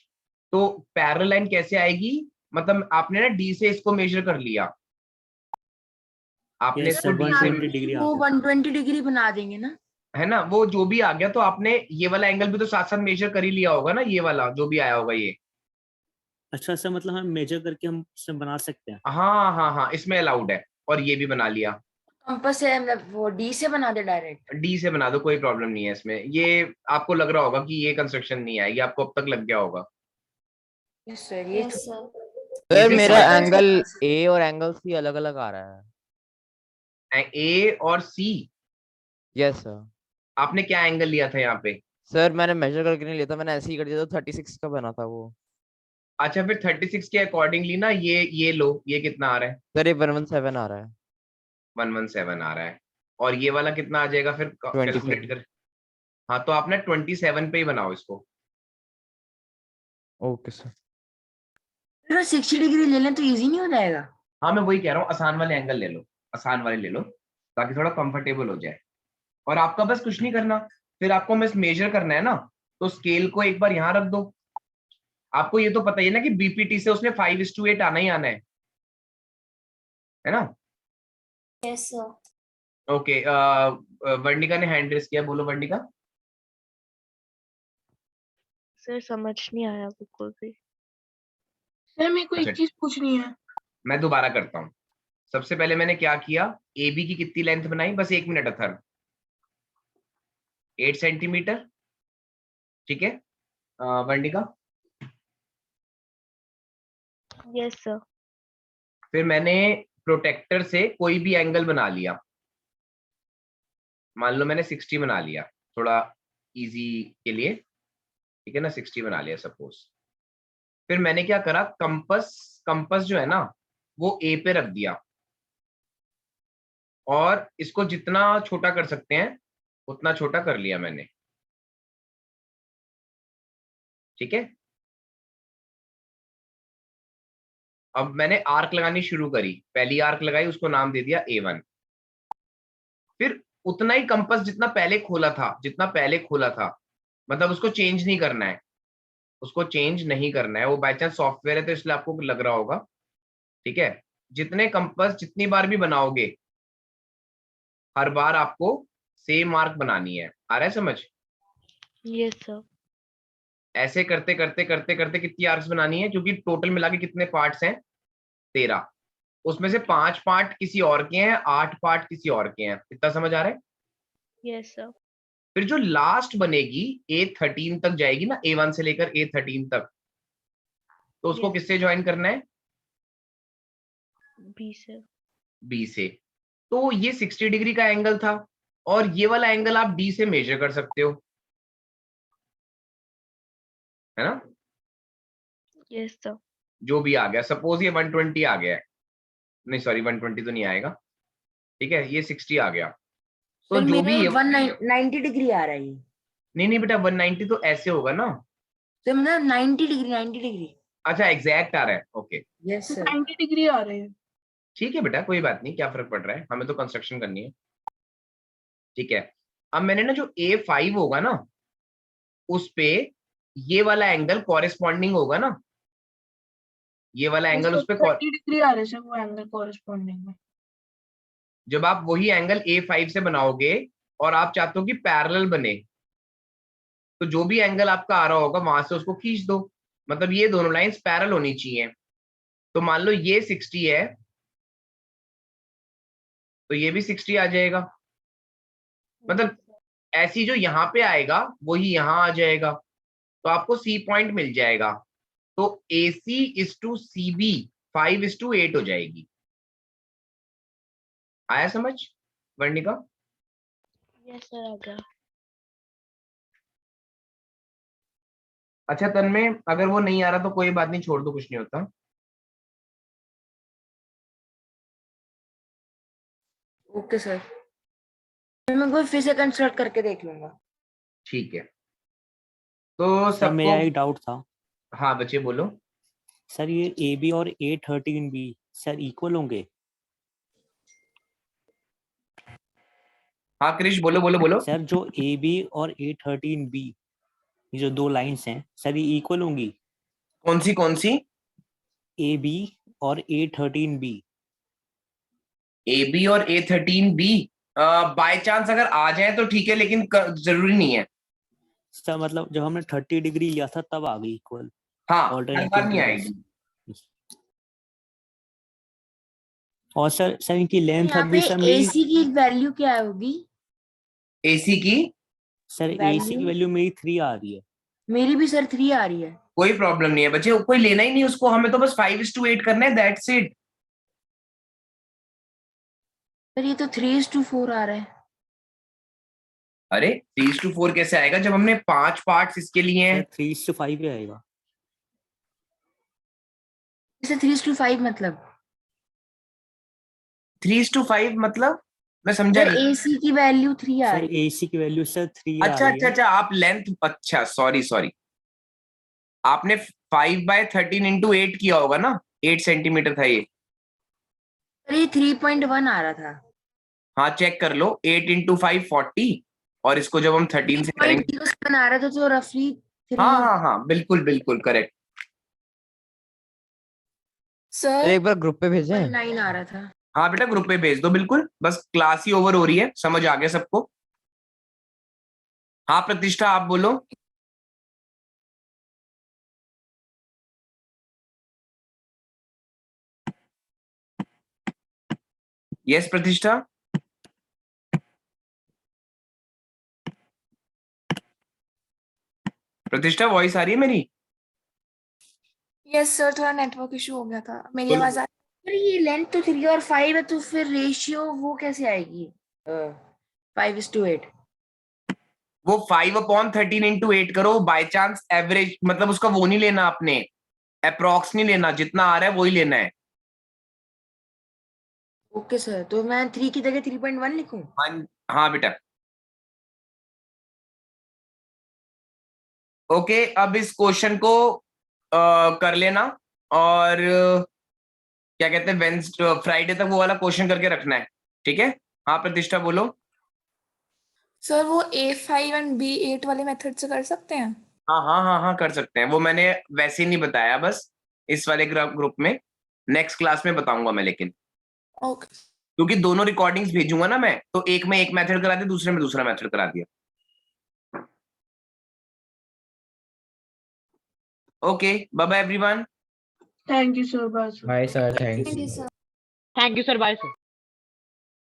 तो पैरेलल लाइन कैसे आएगी, मतलब आपने ना डी से इसको मेजर कर लिया, आपने Yes, इसको sir, डी से 120 डिग्री आ वो गया। 120 डिग्री बना देंगे ना। है ना, वो जो भी आ गया, तो आपने ये वाला एंगल भी तो साथ साथ मेजर कर ही लिया होगा ना, ये वाला जो भी आया होगा ये। अच्छा सर, मतलब हम मेजर करके हम इसमें बना सकते हैं? हाँ, इसमें अलाउड है, और ये भी बना लिया। कंपास है मतलब वो डी से बना दे डायरेक्ट। डी से बना दो, कोई प्रॉब्लम नहीं है इसमें। ये आपको लग रहा होगा कि ये कंस्ट्रक्शन नहीं आएगी, आपको अब तक लग गया होगा। यस सर, ये यस सर। सर भी मेरा समझ- एंगल ए और एंगल सी अलग अलग आ रहा है। ए और सी, यस सर। आपने क्या एंगल लिया था यहाँ पे? सर मैंने मेजर करके नहीं लिया था, मैंने ऐसे ही कर दिया था, 36 का बना था वो। अच्छा, फिर 36 के अकॉर्डिंगली ना ये लो, ये कितना आ रहा है? सर ये 117 आ रहा है। 117 आ रहा है, और ये वाला कितना आ जाएगा फिर? 27। कैलकुलेट कर। हाँ, तो आपने 27 पे ही बनाओ इसको। Okay sir. अगर 60 डिग्री ले लें तो इजी नहीं हो जाएगा? हाँ, मैं वही कह रहा हूँ, आसान वाले एंगल ले लो, आसान वाले ले लो, ताकि थोड़ा कंफर्टेबल हो जाए। और आपका बस कुछ नहीं करना, फिर आपको बस मेजर करना है ना, तो स्केल को एक बार यहाँ रख दो। आपको ये तो पता ही है ना कि बीपीटी से उसने 5:8 आना ही आना है ना? Yes sir. ओके, वर्णिका ने हैंड रेस किया, बोलो वर्णिका। सर समझ नहीं आया बिल्कुल भी। सर मेरे को अच्छा। एक चीज पूछनी है। मैं दोबारा करता हूँ। सबसे पहले मैंने क्या किया, ए बी की कितनी लेंथ बनाई, बस 1 मिनट अथर, 8 सेंटीमीटर, ठीक है वर्णिका? Yes sir. फिर मैंने प्रोटेक्टर से कोई भी एंगल बना लिया, मान लो मैंने 60 बना लिया थोड़ा इजी के लिए, ठीक है ना, 60 बना लिया सपोज। फिर मैंने क्या करा, कंपस जो है ना वो ए पे रख दिया, और इसको जितना छोटा कर सकते हैं उतना छोटा कर लिया मैंने, ठीक है। अब मैंने आर्क लगानी शुरू करी, पहली आर्क लगाई, उसको नाम दे दिया A1। फिर उतना ही कंपस जितना पहले खोला था, मतलब उसको चेंज नहीं करना है, उसको चेंज नहीं करना है, वो बाय चांस सॉफ्टवेयर है तो इसलिए आपको लग रहा होगा, ठीक है। जितने कंपस जितनी बार भी बनाओगे, हर बार आपको सेम आर्क बनानी है, आ रहा है समझ? Yes sir. ऐसे करते करते करते करते कितनी आर्क्स बनानी है, क्योंकि टोटल मिला के कितने पार्ट्स हैं, 13, उसमें से 5 पार्ट किसी और के हैं, 8 पार्ट किसी और के हैं, इतना समझ आ रहा है? Yes sir. फिर जो लास्ट बनेगी A13 तक जाएगी ना, A1 से लेकर A13 तक, तो उसको Yes. किससे ज्वाइन करना है? बी से। B से। तो ये 60 डिग्री का एंगल था, और ये वाला एंगल आप D से मेजर कर सकते हो, है ना? Yes sir. जो भी आ गया, सपोज ये 120 आ गया है, नहीं सॉरी 120 तो नहीं आएगा, ठीक है, ये 60 आ गया, तो सर जो मेरे भी 190 डिग्री आ रहा है ये। नहीं बेटा, 190 तो ऐसे होगा ना, तो मतलब 90 डिग्री। अच्छा एग्जैक्ट आ रहा है, ओके यस सर। 90 डिग्री आ रहे हैं। ठीक है बेटा, कोई बात नहीं, क्या फर्क पड़ रहा है, हमें तो कंस्ट्रक्शन करनी है, ठीक है। अब मैंने ना जो A5 होगा ना, उस पे ये वाला एंगल कॉरेस्पॉन्डिंग होगा ना, ये वाला एंगल उस पे 30 डिग्री आ रहे हैं वो एंगल कॉरेस्पॉन्डिंग में। जब आप वही एंगल A5 से बनाओगे और आप चाहते हो कि पैरेलल बने, तो जो भी एंगल आपका आ रहा होगा वहां से उसको खींच दो, मतलब ये दोनों लाइंस पैरेलल होनी चाहिए। तो मान लो ये 60 है, तो ये भी 60 आ जाएगा, मतलब ऐसी जो यहाँ पे आएगा वही यहाँ आ जाएगा, तो आपको C पॉइंट मिल जाएगा। तो AC is to CB 5:8 हो जाएगी, आया समझ वर्णिका? यस सर आ गया। अच्छा तन्मय, अगर वो नहीं आ रहा तो कोई बात नहीं, छोड़ दो, कुछ नहीं होता। ओके सर, मैं कोई फिर से कंस्ट्रक्ट करके देख लूंगा। ठीक है, तो सर मेरा सबको। एक डाउट था हाँ बच्चे बोलो। सर, ये ए बी और A13B सर इक्वल होंगे? हाँ क्रिश बोलो बोलो बोलो। सर जो ए बी और A13B ये जो दो लाइंस हैं सर ये इक्वल होंगी? कौन सी कौन सी? ए बी और A13B। ए बी और A13B बाय चांस अगर आ जाए तो ठीक है, लेकिन जरूरी नहीं है। सर मतलब जब हमने 30 डिग्री लिया था तब आ गई इक्वल, हाँ हर बार ऑल्टरनेटिव नहीं केसेस। आएगी। और सर इनकी लेंथ यहाँ अभी पे सर मेरी, AC की वैल्यू क्या होगी? एसी की सर AC की value? वैल्यू मेरी 3 आ रही है। मेरी भी सर 3 आ रही है। कोई प्रॉब्लम नहीं है बच्चे, कोई लेना ही नहीं उसको, हमें तो बस 5:8 करना है, दैट्स इट। सर ये तो 3:4 आ रहा है। अरे 3:4 कैसे आएगा जब हमने 5 पार्ट्स इसके लिए हैं? सर 3:5 ही आएगा। इसे 3:5 मतलब? 3:5 मतलब मैं समझा सर नहीं। AC की वैल्यू 3 आ सर रही है। AC की वैल्यू सर 3 आ अच्छा रही अच्छा है। अच्छा, आप लेंथ, अच्छा सॉरी सॉरी, आपने 5/13 × 8 किया होगा ना, 8 सेंटीमीटर था ये। सर ये 3.1 आ रहा था। हाँ चेक कर लो, 8 × 5 40, और इसको जब हम 13 से करेंगे। 3.07 आ रहा था, तो रफली 3। हाँ हाँ हाँ बिल्कुल बिल्कुल करेक्ट। सर सर एक बार ग्रुप पे भेजें। 9 आ रहा था। हाँ बेटा ग्रुप पे भेज दो, बिल्कुल, बस क्लास ही ओवर हो रही है, समझ आ गया सबको? हाँ प्रतिष्ठा आप बोलो। यस प्रतिष्ठा। प्रतिष्ठा वॉइस आ रही है मेरी? यस सर, थोड़ा नेटवर्क इशू हो गया था। मेरी बोलो। आवाज आ सर ये लेंथ तो 3 और 5 है, तो फिर रेशियो वो कैसे आएगी? 5:8। वो 5/13 × 8 करो, बाय चांस एवरेज, मतलब उसका वो नहीं लेना आपने, अप्रॉक्स नहीं लेना, जितना आ रहा है वही लेना है। ओके सर, तो मैं 3 की जगह 3.1 लिखूं? हाँ हाँ बेटा। ओके, अब इस क्वेश्चन को कर लेना, और क्या कहते हैं, वेंसडे फ्राइडे तक वो वाला क्वेश्चन करके रखना है, ठीक है? हाँ प्रतिष्ठा बोलो। सर वो A5 और B8 वाले मेथड से कर सकते हैं? हाँ हाँ हाँ हाँ कर सकते हैं, वो मैंने वैसे ही नहीं बताया, बस इस वाले ग्रुप में, नेक्स्ट क्लास में बताऊंगा मैं, लेकिन ओके। क्योंकि दोनों रिकॉर्डिंग्स भेजूंगा ना मैं, तो एक में एक मेथड करा दिया, दूसरे में दूसरा मेथड करा दिया। Okay bye bye everyone. Thank you sir, bye. Bye sir, thanks. Thank you sir. Thank you sir, bye sir.